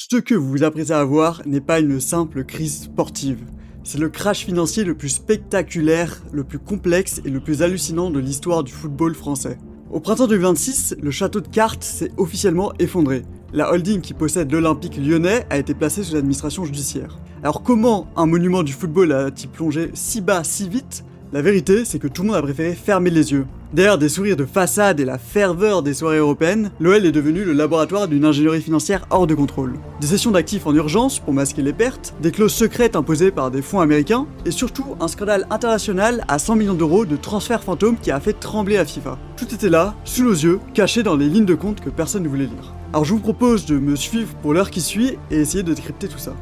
Ce que vous vous apprêtez à voir n'est pas une simple crise sportive. C'est le crash financier le plus spectaculaire, le plus complexe et le plus hallucinant de l'histoire du football français. Au printemps 2026, le château de cartes s'est officiellement effondré. La holding qui possède l'Olympique lyonnais a été placée sous administration judiciaire. Alors comment un monument du football a-t-il plongé si bas si vite ? La vérité, c'est que tout le monde a préféré fermer les yeux. Derrière des sourires de façade et la ferveur des soirées européennes, l'OL est devenu le laboratoire d'une ingénierie financière hors de contrôle. Des sessions d'actifs en urgence pour masquer les pertes, des clauses secrètes imposées par des fonds américains, et surtout un scandale international à 100 millions d'euros de transferts fantômes qui a fait trembler la FIFA. Tout était là, sous nos yeux, caché dans les lignes de compte que personne ne voulait lire. Alors je vous propose de me suivre pour l'heure qui suit et essayer de décrypter tout ça.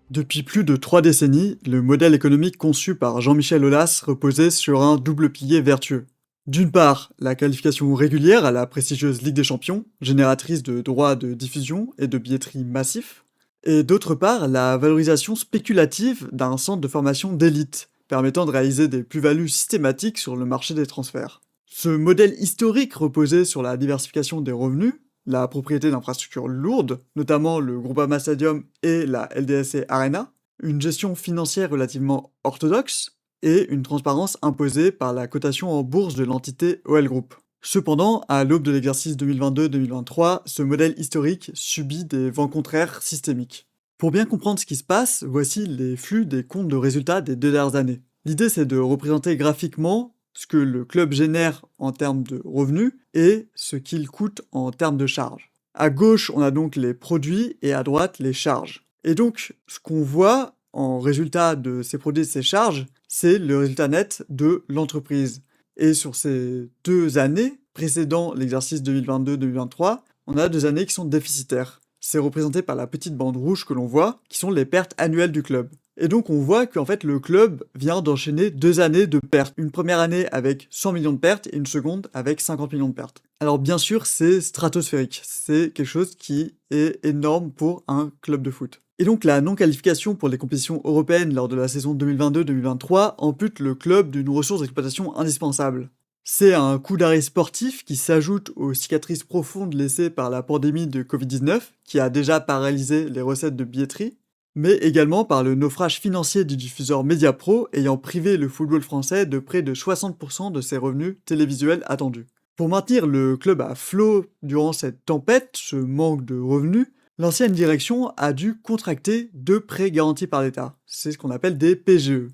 Depuis plus de 3 décennies, le modèle économique conçu par Jean-Michel Aulas reposait sur un double pilier vertueux. D'une part, la qualification régulière à la prestigieuse Ligue des Champions, génératrice de droits de diffusion et de billetterie massifs, et d'autre part, la valorisation spéculative d'un centre de formation d'élite, permettant de réaliser des plus-values systématiques sur le marché des transferts. Ce modèle historique reposait sur la diversification des revenus, la propriété d'infrastructures lourdes, notamment le Groupama Stadium et la LDSC Arena, une gestion financière relativement orthodoxe et une transparence imposée par la cotation en bourse de l'entité OL Group. Cependant, à l'aube de l'exercice 2022-2023, ce modèle historique subit des vents contraires systémiques. Pour bien comprendre ce qui se passe, voici les flux des comptes de résultats des 2 dernières années. L'idée, c'est de représenter graphiquement ce que le club génère en termes de revenus et ce qu'il coûte en termes de charges. À gauche, on a donc les produits et à droite, les charges. Et donc, ce qu'on voit en résultat de ces produits et de ces charges, c'est le résultat net de l'entreprise. Et sur ces 2 années, précédant l'exercice 2022-2023, on a 2 années qui sont déficitaires. C'est représenté par la petite bande rouge que l'on voit, qui sont les pertes annuelles du club. Et donc on voit qu'en fait le club vient d'enchaîner 2 années de pertes. Une première année avec 100 millions de pertes et une seconde avec 50 millions de pertes. Alors bien sûr c'est stratosphérique, c'est quelque chose qui est énorme pour un club de foot. Et donc la non-qualification pour les compétitions européennes lors de la saison 2022-2023 ampute le club d'une ressource d'exploitation indispensable. C'est un coup d'arrêt sportif qui s'ajoute aux cicatrices profondes laissées par la pandémie de Covid-19, qui a déjà paralysé les recettes de billetterie, mais également par le naufrage financier du diffuseur Mediapro ayant privé le football français de près de 60% de ses revenus télévisuels attendus. Pour maintenir le club à flot durant cette tempête, ce manque de revenus, l'ancienne direction a dû contracter 2 prêts garantis par l'État. C'est ce qu'on appelle des PGE.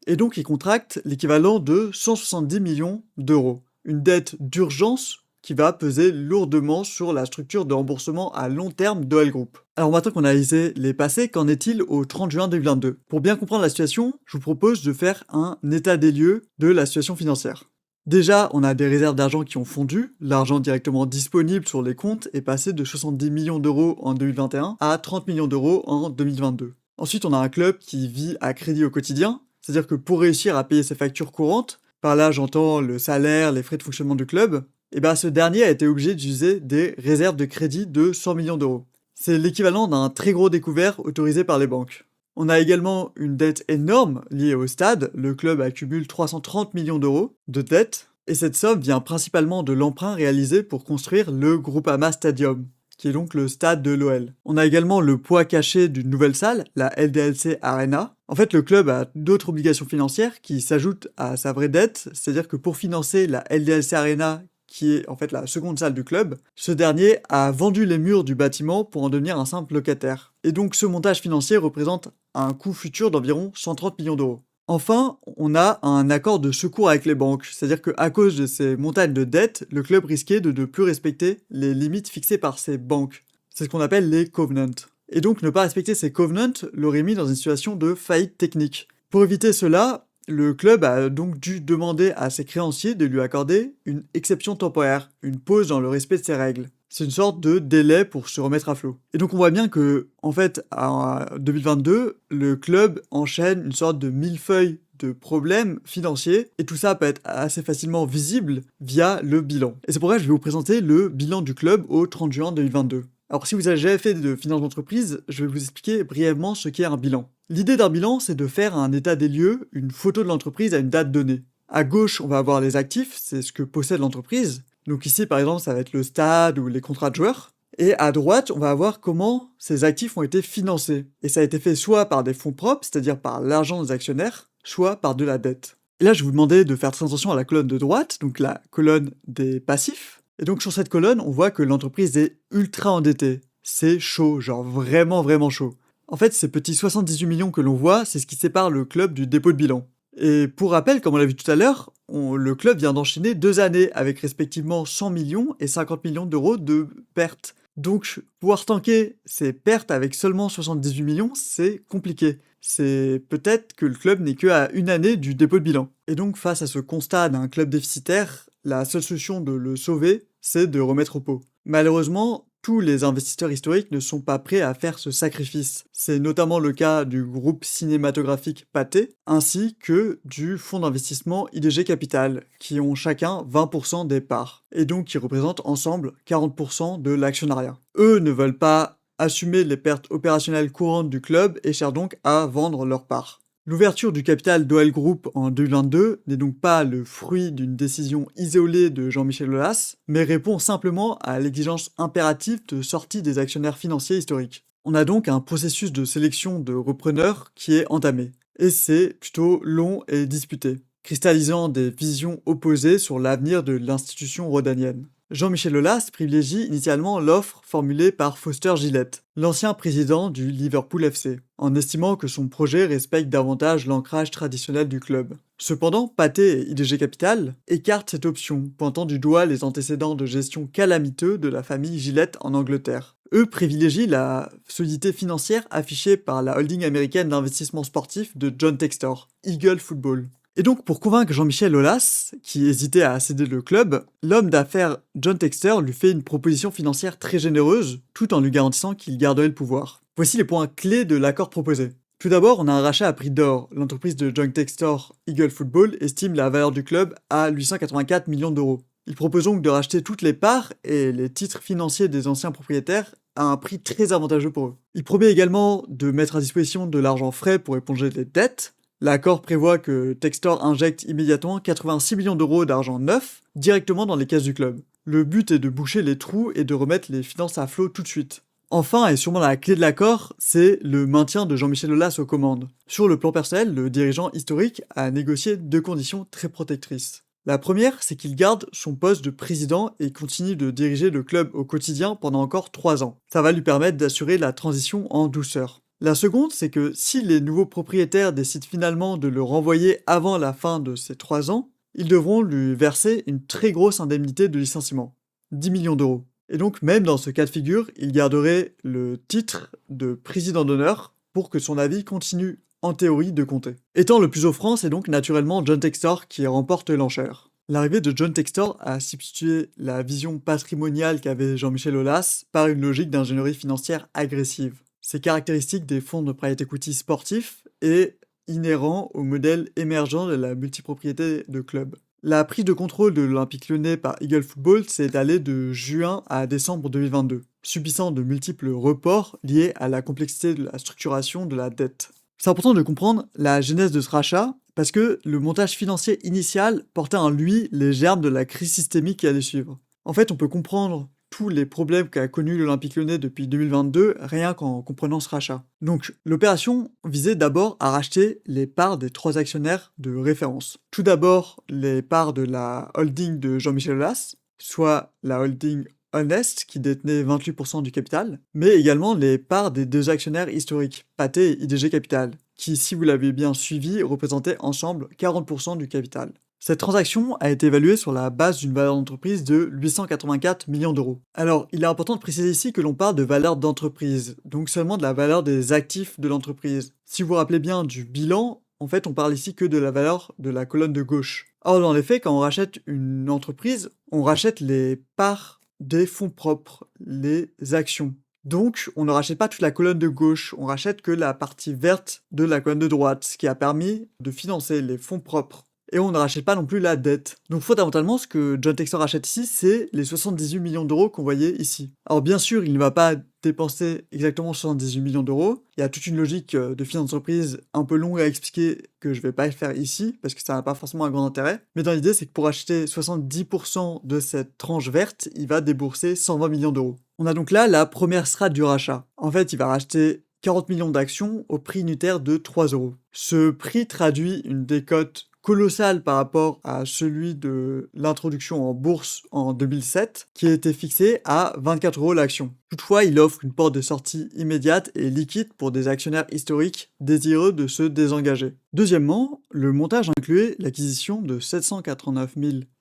Et donc il contracte l'équivalent de 170 millions d'euros. Une dette d'urgence qui va peser lourdement sur la structure de remboursement à long terme d'OL Group. Alors maintenant qu'on a analysé les passés, qu'en est-il au 30 juin 2022 ? Pour bien comprendre la situation, je vous propose de faire un état des lieux de la situation financière. Déjà, on a des réserves d'argent qui ont fondu, l'argent directement disponible sur les comptes est passé de 70 millions d'euros en 2021 à 30 millions d'euros en 2022. Ensuite, on a un club qui vit à crédit au quotidien, c'est-à-dire que pour réussir à payer ses factures courantes, par là j'entends le salaire, les frais de fonctionnement du club, et ce dernier a été obligé d'user des réserves de crédit de 100 millions d'euros. C'est l'équivalent d'un très gros découvert autorisé par les banques. On a également une dette énorme liée au stade, le club accumule 330 millions d'euros de dette, et cette somme vient principalement de l'emprunt réalisé pour construire le Groupama Stadium, qui est donc le stade de l'OL. On a également le poids caché d'une nouvelle salle, la LDLC Arena. En fait, le club a d'autres obligations financières qui s'ajoutent à sa vraie dette, c'est-à-dire que pour financer la LDLC Arena, qui est en fait la seconde salle du club, ce dernier a vendu les murs du bâtiment pour en devenir un simple locataire. Et donc ce montage financier représente un coût futur d'environ 130 millions d'euros. Enfin, on a un accord de secours avec les banques, c'est-à-dire qu'à cause de ces montagnes de dettes, le club risquait de ne plus respecter les limites fixées par ces banques. C'est ce qu'on appelle les covenants. Et donc ne pas respecter ces covenants l'aurait mis dans une situation de faillite technique. Pour éviter cela, le club a donc dû demander à ses créanciers de lui accorder une exception temporaire, une pause dans le respect de ses règles. C'est une sorte de délai pour se remettre à flot. Et donc on voit bien que, en fait, en 2022, le club enchaîne une sorte de millefeuille de problèmes financiers, et tout ça peut être assez facilement visible via le bilan. Et c'est pour ça que je vais vous présenter le bilan du club au 30 juin 2022. Alors si vous avez jamais fait de finance d'entreprise, je vais vous expliquer brièvement ce qu'est un bilan. L'idée d'un bilan, c'est de faire un état des lieux, une photo de l'entreprise à une date donnée. À gauche, on va avoir les actifs, c'est ce que possède l'entreprise. Donc ici, par exemple, ça va être le stade ou les contrats de joueurs. Et à droite, on va avoir comment ces actifs ont été financés. Et ça a été fait soit par des fonds propres, c'est-à-dire par l'argent des actionnaires, soit par de la dette. Et là, je vous demandais de faire très attention à la colonne de droite, donc la colonne des passifs. Et donc sur cette colonne, on voit que l'entreprise est ultra endettée. C'est chaud, genre vraiment vraiment chaud. En fait, ces petits 78 millions que l'on voit, c'est ce qui sépare le club du dépôt de bilan. Et pour rappel, comme on l'a vu tout à l'heure, le club vient d'enchaîner 2 années avec respectivement 100 millions et 50 millions d'euros de pertes. Donc, pouvoir tanker ces pertes avec seulement 78 millions, c'est compliqué. C'est peut-être que le club n'est que à 1 année du dépôt de bilan. Et donc, face à ce constat d'un club déficitaire, la seule solution de le sauver, c'est de remettre au pot. Malheureusement, tous les investisseurs historiques ne sont pas prêts à faire ce sacrifice. C'est notamment le cas du groupe cinématographique Pathé, ainsi que du fonds d'investissement IDG Capital, qui ont chacun 20% des parts, et donc qui représentent ensemble 40% de l'actionnariat. Eux ne veulent pas assumer les pertes opérationnelles courantes du club et cherchent donc à vendre leurs parts. L'ouverture du capital d'OL Group en 2022 n'est donc pas le fruit d'une décision isolée de Jean-Michel Aulas, mais répond simplement à l'exigence impérative de sortie des actionnaires financiers historiques. On a donc un processus de sélection de repreneurs qui est entamé, et c'est plutôt long et disputé, cristallisant des visions opposées sur l'avenir de l'institution rhodanienne. Jean-Michel Aulas privilégie initialement l'offre formulée par Foster Gillett, l'ancien président du Liverpool FC, en estimant que son projet respecte davantage l'ancrage traditionnel du club. Cependant, Pathé et IDG Capital écartent cette option, pointant du doigt les antécédents de gestion calamiteux de la famille Gillett en Angleterre. Eux privilégient la solidité financière affichée par la holding américaine d'investissement sportif de John Textor, Eagle Football. Et donc, pour convaincre Jean-Michel Aulas, qui hésitait à céder le club, l'homme d'affaires John Textor lui fait une proposition financière très généreuse, tout en lui garantissant qu'il garderait le pouvoir. Voici les points clés de l'accord proposé. Tout d'abord, on a un rachat à prix d'or. L'entreprise de John Textor, Eagle Football, estime la valeur du club à 884 millions d'euros. Il propose donc de racheter toutes les parts et les titres financiers des anciens propriétaires à un prix très avantageux pour eux. Il promet également de mettre à disposition de l'argent frais pour éponger les dettes. L'accord prévoit que Textor injecte immédiatement 86 millions d'euros d'argent neuf directement dans les caisses du club. Le but est de boucher les trous et de remettre les finances à flot tout de suite. Enfin, et sûrement la clé de l'accord, c'est le maintien de Jean-Michel Aulas aux commandes. Sur le plan personnel, le dirigeant historique a négocié 2 conditions très protectrices. La première, c'est qu'il garde son poste de président et continue de diriger le club au quotidien pendant encore 3 ans. Ça va lui permettre d'assurer la transition en douceur. La seconde, c'est que si les nouveaux propriétaires décident finalement de le renvoyer avant la fin de ces 3 ans, ils devront lui verser une très grosse indemnité de licenciement, 10 millions d'euros. Et donc même dans ce cas de figure, il garderait le titre de président d'honneur pour que son avis continue en théorie de compter. Étant le plus offrant, c'est donc naturellement John Textor qui remporte l'enchère. L'arrivée de John Textor a substitué la vision patrimoniale qu'avait Jean-Michel Aulas par une logique d'ingénierie financière agressive. C'est caractéristique des fonds de private equity sportifs et inhérent au modèle émergent de la multipropriété de clubs. La prise de contrôle de l'Olympique Lyonnais par Eagle Football s'est étalée de juin à décembre 2022, subissant de multiples reports liés à la complexité de la structuration de la dette. C'est important de comprendre la genèse de ce rachat parce que le montage financier initial portait en lui les germes de la crise systémique qui allait suivre. En fait, on peut comprendre tous les problèmes qu'a connu l'Olympique Lyonnais depuis 2022 rien qu'en comprenant ce rachat. Donc l'opération visait d'abord à racheter les parts des 3 actionnaires de référence. Tout d'abord les parts de la holding de Jean-Michel Aulas, soit la holding Honest qui détenait 28% du capital, mais également les parts des 2 actionnaires historiques, Pathé et IDG Capital, qui, si vous l'avez bien suivi, représentaient ensemble 40% du capital. Cette transaction a été évaluée sur la base d'une valeur d'entreprise de 884 millions d'euros. Alors, il est important de préciser ici que l'on parle de valeur d'entreprise, donc seulement de la valeur des actifs de l'entreprise. Si vous vous rappelez bien du bilan, en fait, on parle ici que de la valeur de la colonne de gauche. Or, dans les faits, quand on rachète une entreprise, on rachète les parts des fonds propres, les actions. Donc, on ne rachète pas toute la colonne de gauche, on rachète que la partie verte de la colonne de droite, ce qui a permis de financer les fonds propres et on ne rachète pas non plus la dette. Donc fondamentalement, ce que John Textor rachète ici, c'est les 78 millions d'euros qu'on voyait ici. Alors bien sûr, il ne va pas dépenser exactement 78 millions d'euros. Il y a toute une logique de finance d'entreprise un peu longue à expliquer que je vais pas faire ici, parce que ça n'a pas forcément un grand intérêt. Mais dans l'idée, c'est que pour acheter 70% de cette tranche verte, il va débourser 120 millions d'euros. On a donc là la première strate du rachat. En fait, il va racheter 40 millions d'actions au prix unitaire de 3 euros. Ce prix traduit une décote colossale par rapport à celui de l'introduction en bourse en 2007, qui a été fixé à 24 euros l'action. Toutefois, il offre une porte de sortie immédiate et liquide pour des actionnaires historiques désireux de se désengager. Deuxièmement, le montage incluait l'acquisition de 789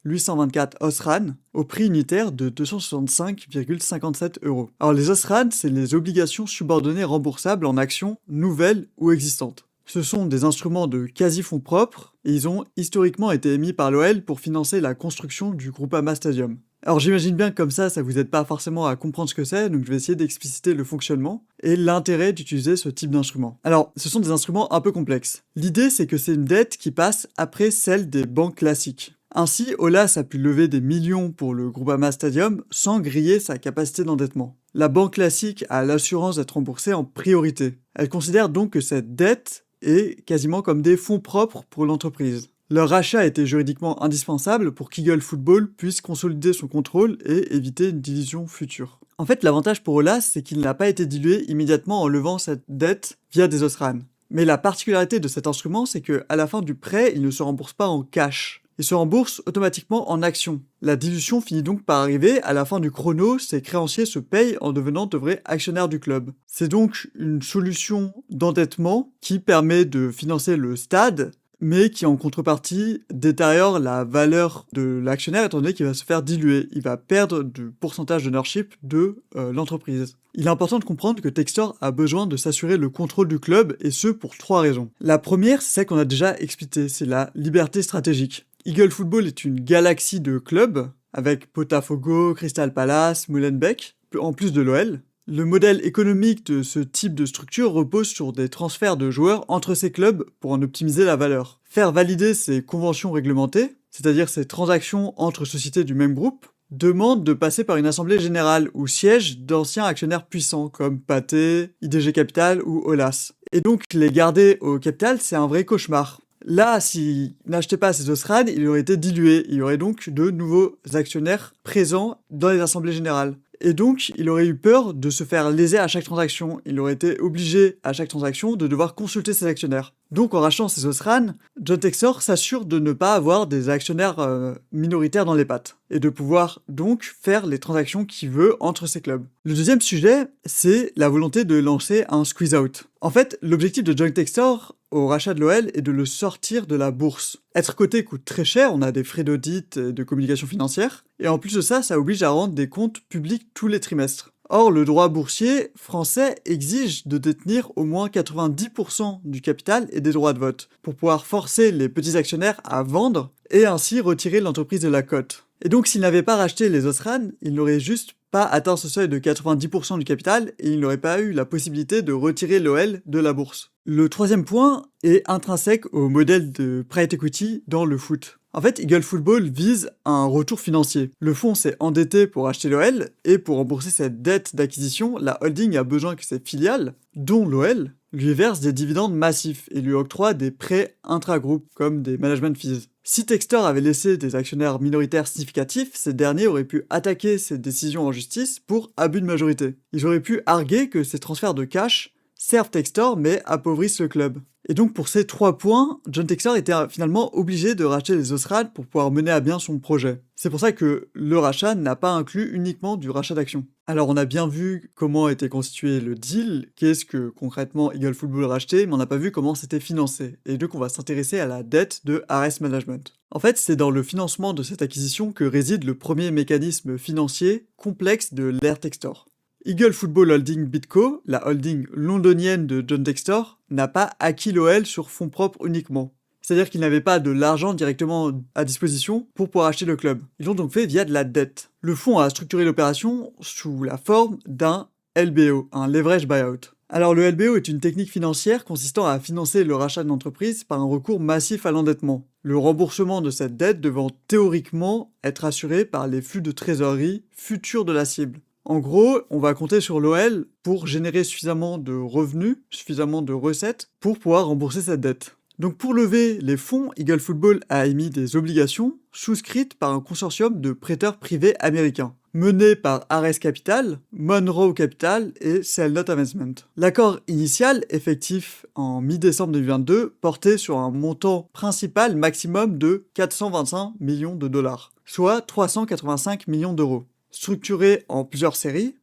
824 OSRAN au prix unitaire de 265,57 euros. Alors les OSRAN, c'est les obligations subordonnées remboursables en actions nouvelles ou existantes. Ce sont des instruments de quasi-fonds propres et ils ont historiquement été émis par l'OL pour financer la construction du Groupama Stadium. Alors j'imagine bien que comme ça vous aide pas forcément à comprendre ce que c'est, donc je vais essayer d'expliciter le fonctionnement et l'intérêt d'utiliser ce type d'instrument. Alors, ce sont des instruments un peu complexes. L'idée, c'est que c'est une dette qui passe après celle des banques classiques. Ainsi, Olas a pu lever des millions pour le Groupama Stadium sans griller sa capacité d'endettement. La banque classique a l'assurance d'être remboursée en priorité. Elle considère donc que cette dette est quasiment comme des fonds propres pour l'entreprise. Leur rachat était juridiquement indispensable pour qu'Eagle Football puisse consolider son contrôle et éviter une division future. En fait, l'avantage pour Olas, c'est qu'il n'a pas été dilué immédiatement en levant cette dette via des OSRAN. Mais la particularité de cet instrument, c'est qu'à la fin du prêt, il ne se rembourse pas en cash. Il se rembourse automatiquement en actions. La dilution finit donc par arriver, à la fin du chrono, ses créanciers se payent en devenant de vrais actionnaires du club. C'est donc une solution d'endettement qui permet de financer le stade, mais qui en contrepartie détériore la valeur de l'actionnaire étant donné qu'il va se faire diluer. Il va perdre du pourcentage d'ownership de l'entreprise. Il est important de comprendre que Textor a besoin de s'assurer le contrôle du club, et ce pour 3 raisons. La première, c'est celle qu'on a déjà expliquée, c'est la liberté stratégique. Eagle Football est une galaxie de clubs, avec Botafogo, Crystal Palace, Molenbeek, en plus de l'OL. Le modèle économique de ce type de structure repose sur des transferts de joueurs entre ces clubs pour en optimiser la valeur. Faire valider ces conventions réglementées, c'est-à-dire ces transactions entre sociétés du même groupe, demande de passer par une assemblée générale où siègent d'anciens actionnaires puissants comme Pathé, IDG Capital ou Olas. Et donc les garder au capital, c'est un vrai cauchemar. Là, s'il n'achetait pas ces OSRAN, il aurait été dilué. Il y aurait donc de nouveaux actionnaires présents dans les assemblées générales. Et donc, il aurait eu peur de se faire léser à chaque transaction. Il aurait été obligé, à chaque transaction, de devoir consulter ses actionnaires. Donc, en rachetant ces OSRAN, John Textor s'assure de ne pas avoir des actionnaires minoritaires dans les pattes. Et de pouvoir donc faire les transactions qu'il veut entre ses clubs. Le deuxième sujet, c'est la volonté de lancer un squeeze-out. En fait, l'objectif de John Textor au rachat de l'OL est de le sortir de la bourse. Être coté coûte très cher, on a des frais d'audit et de communication financière, et en plus de ça, ça oblige à rendre des comptes publics tous les trimestres. Or, le droit boursier français exige de détenir au moins 90% du capital et des droits de vote, pour pouvoir forcer les petits actionnaires à vendre et ainsi retirer l'entreprise de la cote. Et donc, s'il n'avait pas racheté les OSRAN, il n'aurait juste pas atteint ce seuil de 90% du capital et il n'aurait pas eu la possibilité de retirer l'OL de la bourse. Le troisième point est intrinsèque au modèle de private equity dans le foot. En fait, Eagle Football vise un retour financier. Le fonds s'est endetté pour acheter l'OL et pour rembourser cette dette d'acquisition, la holding a besoin que ses filiales, dont l'OL, lui versent des dividendes massifs et lui octroient des prêts intra-groupes comme des management fees. Si Textor avait laissé des actionnaires minoritaires significatifs, ces derniers auraient pu attaquer ces décisions en justice pour abus de majorité. Ils auraient pu arguer que ces transferts de cash servent Textor mais appauvrissent le club. Et donc pour ces 3 points, John Textor était finalement obligé de racheter les OSRAN pour pouvoir mener à bien son projet. C'est pour ça que le rachat n'a pas inclus uniquement du rachat d'actions. Alors on a bien vu comment était constitué le deal, qu'est-ce que concrètement Eagle Football rachetait, mais on n'a pas vu comment c'était financé. Et donc on va s'intéresser à la dette de Ares Management. En fait, c'est dans le financement de cette acquisition que réside le premier mécanisme financier complexe de l'ère Textor. Eagle Football Holding Bidco, la holding londonienne de John Textor, n'a pas acquis l'OL sur fonds propres uniquement. C'est-à-dire qu'ils n'avaient pas de l'argent directement à disposition pour pouvoir acheter le club. Ils l'ont donc fait via de la dette. Le fonds a structuré l'opération sous la forme d'un LBO, un leverage buyout. Alors le LBO est une technique financière consistant à financer le rachat d'une entreprise par un recours massif à l'endettement. le remboursement de cette dette devant théoriquement être assuré par les flux de trésorerie futurs de la cible. En gros, on va compter sur l'OL pour générer suffisamment de revenus, suffisamment de recettes pour pouvoir rembourser cette dette. Donc pour lever les fonds, Eagle Football a émis des obligations souscrites par un consortium de prêteurs privés américains, mené par Ares Capital, Monroe Capital et Cell Note Investment. L'accord initial, effectif en mi-décembre 2022, portait sur un montant principal maximum de 425 millions de dollars, soit 385 millions d'euros. Structuré en plusieurs séries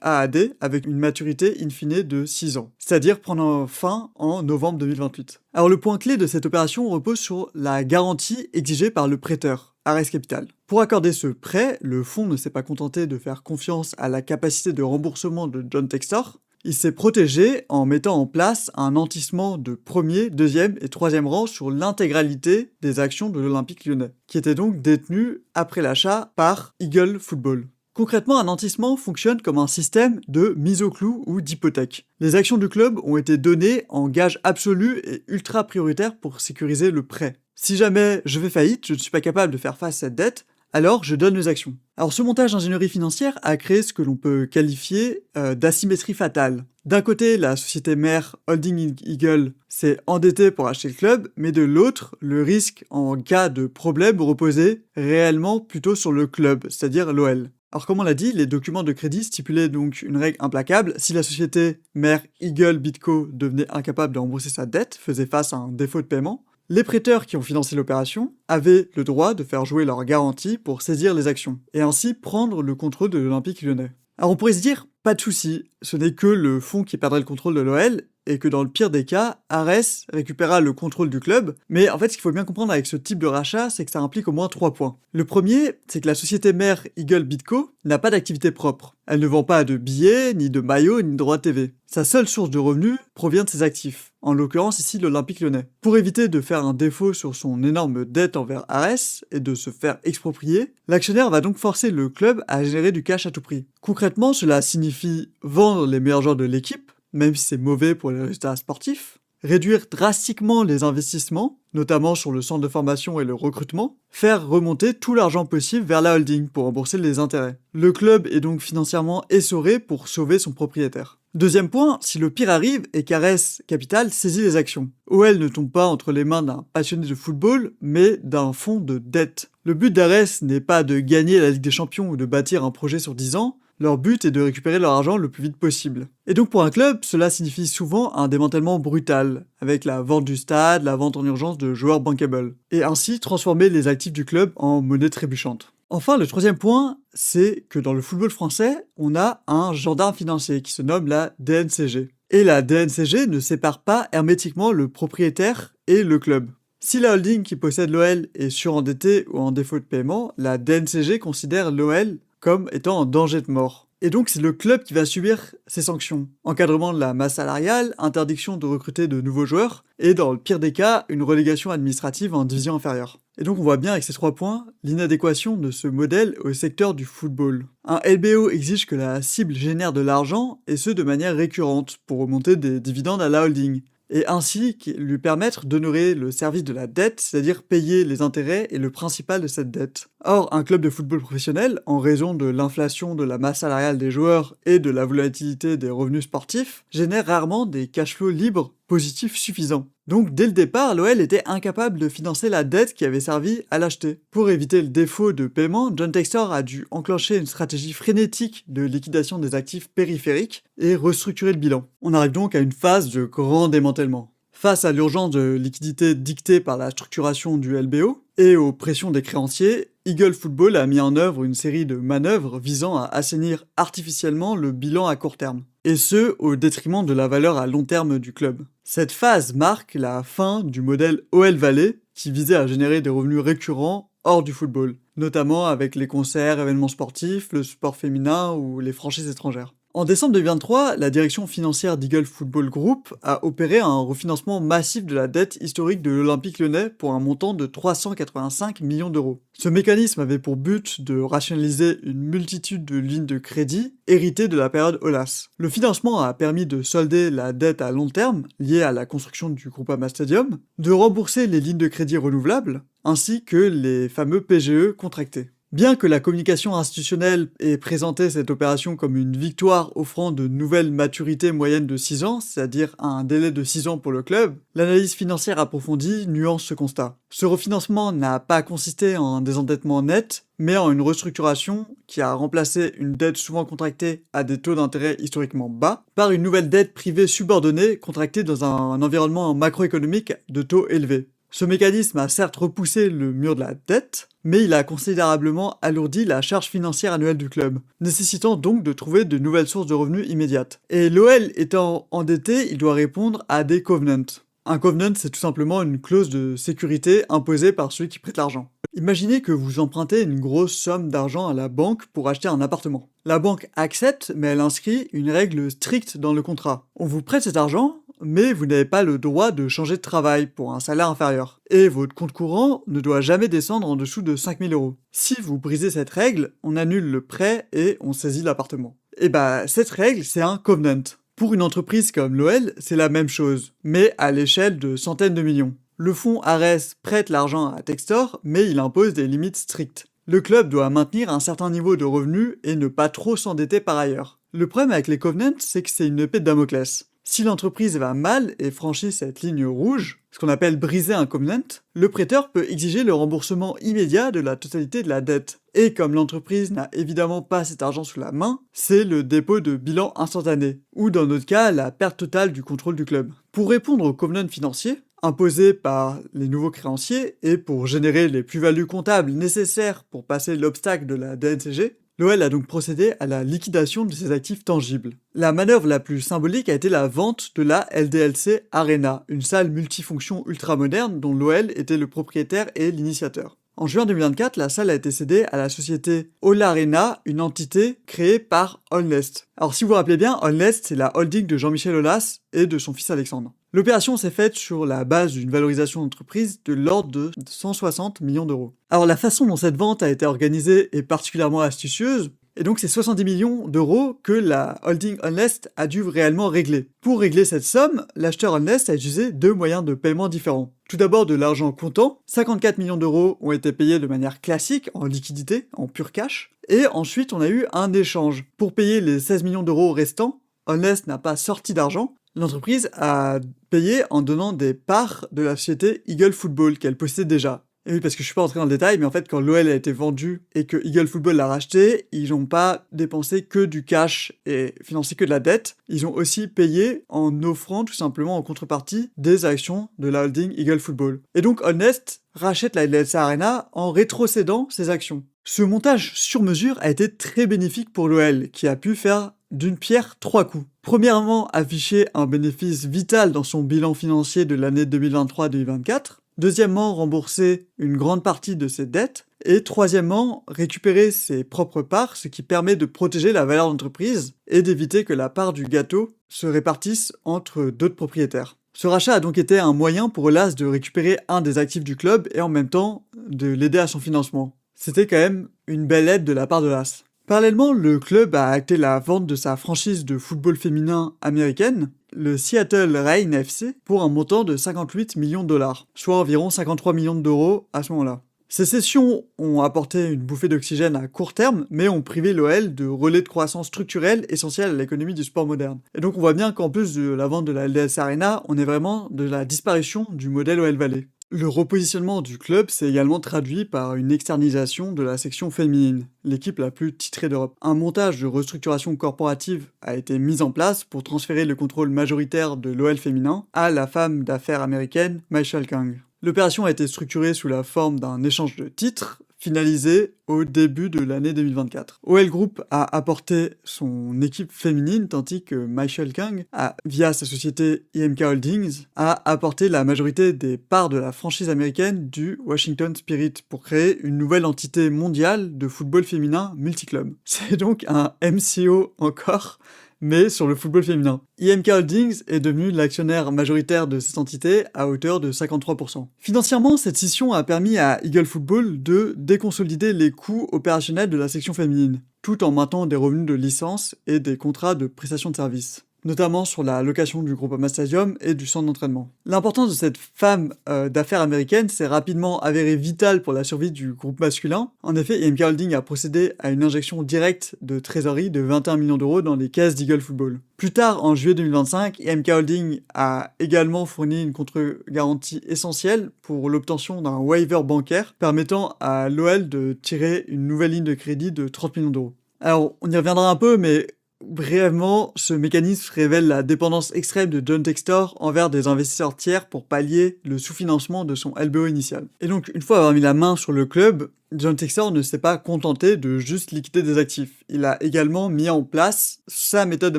A à D, avec une maturité in fine de 6 ans, c'est-à-dire prenant fin en novembre 2028. Alors le point clé de cette opération repose sur la garantie exigée par le prêteur, Ares Capital. Pour accorder ce prêt, le fonds ne s'est pas contenté de faire confiance à la capacité de remboursement de John Textor, il s'est protégé en mettant en place un nantissement de premier, deuxième et troisième rang sur l'intégralité des actions de l'Olympique Lyonnais, qui étaient donc détenues après l'achat par Eagle Football. Concrètement, un nantissement fonctionne comme un système de mise au clou ou d'hypothèque. Les actions du club ont été données en gage absolu et ultra prioritaire pour sécuriser le prêt. Si jamais je fais faillite, je ne suis pas capable de faire face à cette dette, alors je donne mes actions. Alors ce montage d'ingénierie financière a créé ce que l'on peut qualifier d'asymétrie fatale. D'un côté, la société mère Holding Eagle s'est endettée pour acheter le club, mais de l'autre, le risque en cas de problème reposait réellement plutôt sur le club, c'est-à-dire l'OL. Alors comme on l'a dit, les documents de crédit stipulaient donc une règle implacable: si la société mère Eagle Bitco devenait incapable de rembourser sa dette, faisait face à un défaut de paiement, les prêteurs qui ont financé l'opération avaient le droit de faire jouer leur garantie pour saisir les actions, et ainsi prendre le contrôle de l'Olympique Lyonnais. Alors on pourrait se dire, pas de souci, ce n'est que le fonds qui perdrait le contrôle de l'OL, et que dans le pire des cas, Ares récupérera le contrôle du club, mais en fait ce qu'il faut bien comprendre avec ce type de rachat, c'est que ça implique au moins 3 points. Le premier, c'est que la société mère Eagle Bitco n'a pas d'activité propre. Elle ne vend pas de billets, ni de maillots, ni de droits TV. Sa seule source de revenus provient de ses actifs, en l'occurrence ici l'Olympique Lyonnais. Pour éviter de faire un défaut sur son énorme dette envers Ares et de se faire exproprier, l'actionnaire va donc forcer le club à générer du cash à tout prix. Concrètement, cela signifie vendre les meilleurs joueurs de l'équipe, même si c'est mauvais pour les résultats sportifs, réduire drastiquement les investissements, notamment sur le centre de formation et le recrutement, faire remonter tout l'argent possible vers la holding pour rembourser les intérêts. Le club est donc financièrement essoré pour sauver son propriétaire. Deuxième point, si le pire arrive et qu'Ares Capital saisit les actions, OL ne tombe pas entre les mains d'un passionné de football, mais d'un fonds de dette. Le but d'Ares n'est pas de gagner la Ligue des Champions ou de bâtir un projet sur 10 ans, leur but est de récupérer leur argent le plus vite possible. Et donc pour un club, cela signifie souvent un démantèlement brutal, avec la vente du stade, la vente en urgence de joueurs bankable, et ainsi transformer les actifs du club en monnaie trébuchante. Enfin, le troisième point, c'est que dans le football français, on a un gendarme financier qui se nomme la DNCG. Et la DNCG ne sépare pas hermétiquement le propriétaire et le club. Si la holding qui possède l'OL est surendettée ou en défaut de paiement, la DNCG considère l'OL comme étant en danger de mort. Et donc c'est le club qui va subir ces sanctions. Encadrement de la masse salariale, interdiction de recruter de nouveaux joueurs, et dans le pire des cas, une relégation administrative en division inférieure. Et donc on voit bien avec ces 3 points, l'inadéquation de ce modèle au secteur du football. Un LBO exige que la cible génère de l'argent, et ce de manière récurrente, pour remonter des dividendes à la holding. Et ainsi lui permettre d'honorer le service de la dette, c'est-à-dire payer les intérêts et le principal de cette dette. Or, un club de football professionnel, en raison de l'inflation de la masse salariale des joueurs et de la volatilité des revenus sportifs, génère rarement des cash flows libres positifs suffisants. Donc dès le départ, l'OL était incapable de financer la dette qui avait servi à l'acheter. Pour éviter le défaut de paiement, John Textor a dû enclencher une stratégie frénétique de liquidation des actifs périphériques et restructurer le bilan. On arrive donc à une phase de grand démantèlement. Face à l'urgence de liquidité dictée par la structuration du LBO et aux pressions des créanciers, Eagle Football a mis en œuvre une série de manœuvres visant à assainir artificiellement le bilan à court terme, et ce au détriment de la valeur à long terme du club. Cette phase marque la fin du modèle OL Valley qui visait à générer des revenus récurrents hors du football, notamment avec les concerts, événements sportifs, le sport féminin ou les franchises étrangères. En décembre 2023, la direction financière d'Eagle Football Group a opéré un refinancement massif de la dette historique de l'Olympique Lyonnais pour un montant de 385 millions d'euros. Ce mécanisme avait pour but de rationaliser une multitude de lignes de crédit héritées de la période Aulas. Le financement a permis de solder la dette à long terme liée à la construction du Groupama Stadium, de rembourser les lignes de crédit renouvelables, ainsi que les fameux PGE contractés. Bien que la communication institutionnelle ait présenté cette opération comme une victoire offrant de nouvelles maturités moyennes de 6 ans, c'est-à-dire un délai de 6 ans pour le club, l'analyse financière approfondie nuance ce constat. Ce refinancement n'a pas consisté en un désendettement net, mais en une restructuration qui a remplacé une dette souvent contractée à des taux d'intérêt historiquement bas par une nouvelle dette privée subordonnée contractée dans un environnement macroéconomique de taux élevés. Ce mécanisme a certes repoussé le mur de la dette, mais il a considérablement alourdi la charge financière annuelle du club, nécessitant donc de trouver de nouvelles sources de revenus immédiates. Et l'OL étant endetté, il doit répondre à des covenants. Un covenant, c'est tout simplement une clause de sécurité imposée par celui qui prête l'argent. Imaginez que vous empruntez une grosse somme d'argent à la banque pour acheter un appartement. La banque accepte, mais elle inscrit une règle stricte dans le contrat. On vous prête cet argent, mais vous n'avez pas le droit de changer de travail pour un salaire inférieur. Et votre compte courant ne doit jamais descendre en dessous de 5 000 euros. Si vous brisez cette règle, on annule le prêt et on saisit l'appartement. Et cette règle, c'est un covenant. Pour une entreprise comme l'OL, c'est la même chose, mais à l'échelle de centaines de millions. Le fonds Ares prête l'argent à Textor, mais il impose des limites strictes. Le club doit maintenir un certain niveau de revenus et ne pas trop s'endetter par ailleurs. Le problème avec les covenants, c'est que c'est une épée de Damoclès. Si l'entreprise va mal et franchit cette ligne rouge, ce qu'on appelle briser un covenant, le prêteur peut exiger le remboursement immédiat de la totalité de la dette. Et comme l'entreprise n'a évidemment pas cet argent sous la main, c'est le dépôt de bilan instantané, ou dans notre cas, la perte totale du contrôle du club. Pour répondre aux covenants financiers, imposés par les nouveaux créanciers, et pour générer les plus-values comptables nécessaires pour passer l'obstacle de la DNCG, l'OL a donc procédé à la liquidation de ses actifs tangibles. La manœuvre la plus symbolique a été la vente de la LDLC Arena, une salle multifonction ultramoderne dont l'OL était le propriétaire et l'initiateur. En juin 2024, la salle a été cédée à la société All Arena, une entité créée par Allnest. Alors si vous vous rappelez bien, Allnest, c'est la holding de Jean-Michel Aulas et de son fils Alexandre. L'opération s'est faite sur la base d'une valorisation d'entreprise de l'ordre de 160 millions d'euros. Alors la façon dont cette vente a été organisée est particulièrement astucieuse, et donc c'est 70 millions d'euros que la holding Allnest a dû réellement régler. Pour régler cette somme, l'acheteur Allnest a utilisé deux moyens de paiement différents. Tout d'abord de l'argent comptant, 54 millions d'euros ont été payés de manière classique, en liquidité, en pur cash, et ensuite on a eu un échange. Pour payer les 16 millions d'euros restants, Allnest n'a pas sorti d'argent, l'entreprise a payé en donnant des parts de la société Eagle Football qu'elle possédait déjà. Et oui, parce que je suis pas entré dans le détail, mais en fait, quand l'OL a été vendu et que Eagle Football l'a racheté, ils n'ont pas dépensé que du cash et financé que de la dette. Ils ont aussi payé en offrant tout simplement en contrepartie des actions de la holding Eagle Football. Et donc, Allnest rachète la LDLC Arena en rétrocédant ses actions. Ce montage sur mesure a été très bénéfique pour l'OL, qui a pu faire d'une pierre trois coups. Premièrement, afficher un bénéfice vital dans son bilan financier de l'année 2023-2024. Deuxièmement, rembourser une grande partie de ses dettes. Et troisièmement, récupérer ses propres parts, ce qui permet de protéger la valeur d'entreprise et d'éviter que la part du gâteau se répartisse entre d'autres propriétaires. Ce rachat a donc été un moyen pour Aulas de récupérer un des actifs du club et en même temps de l'aider à son financement. C'était quand même une belle aide de la part de Aulas. Parallèlement, le club a acté la vente de sa franchise de football féminin américaine, le Seattle Reign FC, pour un montant de 58 millions de dollars, soit environ 53 millions d'euros à ce moment-là. Ces cessions ont apporté une bouffée d'oxygène à court terme, mais ont privé l'OL de relais de croissance structurels essentiels à l'économie du sport moderne. Et donc on voit bien qu'en plus de la vente de la LDS Arena, on est vraiment de la disparition du modèle OL Valley. Le repositionnement du club s'est également traduit par une externalisation de la section féminine, l'équipe la plus titrée d'Europe. Un montage de restructuration corporative a été mis en place pour transférer le contrôle majoritaire de l'OL féminin à la femme d'affaires américaine Michelle Kang. L'opération a été structurée sous la forme d'un échange de titres, finalisé au début de l'année 2024. OL Group a apporté son équipe féminine, tandis que Michelle Kang, via sa société IMK Holdings, a apporté la majorité des parts de la franchise américaine du Washington Spirit pour créer une nouvelle entité mondiale de football féminin multiclub. C'est donc un MCO encore, mais sur le football féminin. IMK Holdings est devenu l'actionnaire majoritaire de cette entité à hauteur de 53%. Financièrement, cette scission a permis à Eagle Football de déconsolider les coûts opérationnels de la section féminine, tout en maintenant des revenus de licence et des contrats de prestation de services, notamment sur la location du Groupama Stadium et du centre d'entraînement. L'importance de cette femme d'affaires américaine s'est rapidement avérée vitale pour la survie du groupe masculin. En effet, IMK Holding a procédé à une injection directe de trésorerie de 21 millions d'euros dans les caisses d'Eagle Football. Plus tard, en juillet 2025, IMK Holding a également fourni une contre-garantie essentielle pour l'obtention d'un waiver bancaire permettant à l'OL de tirer une nouvelle ligne de crédit de 30 millions d'euros. Alors, on y reviendra un peu, mais brièvement, ce mécanisme révèle la dépendance extrême de John Textor envers des investisseurs tiers pour pallier le sous-financement de son LBO initial. Et donc, une fois avoir mis la main sur le club, John Textor ne s'est pas contenté de juste liquider des actifs. Il a également mis en place sa méthode de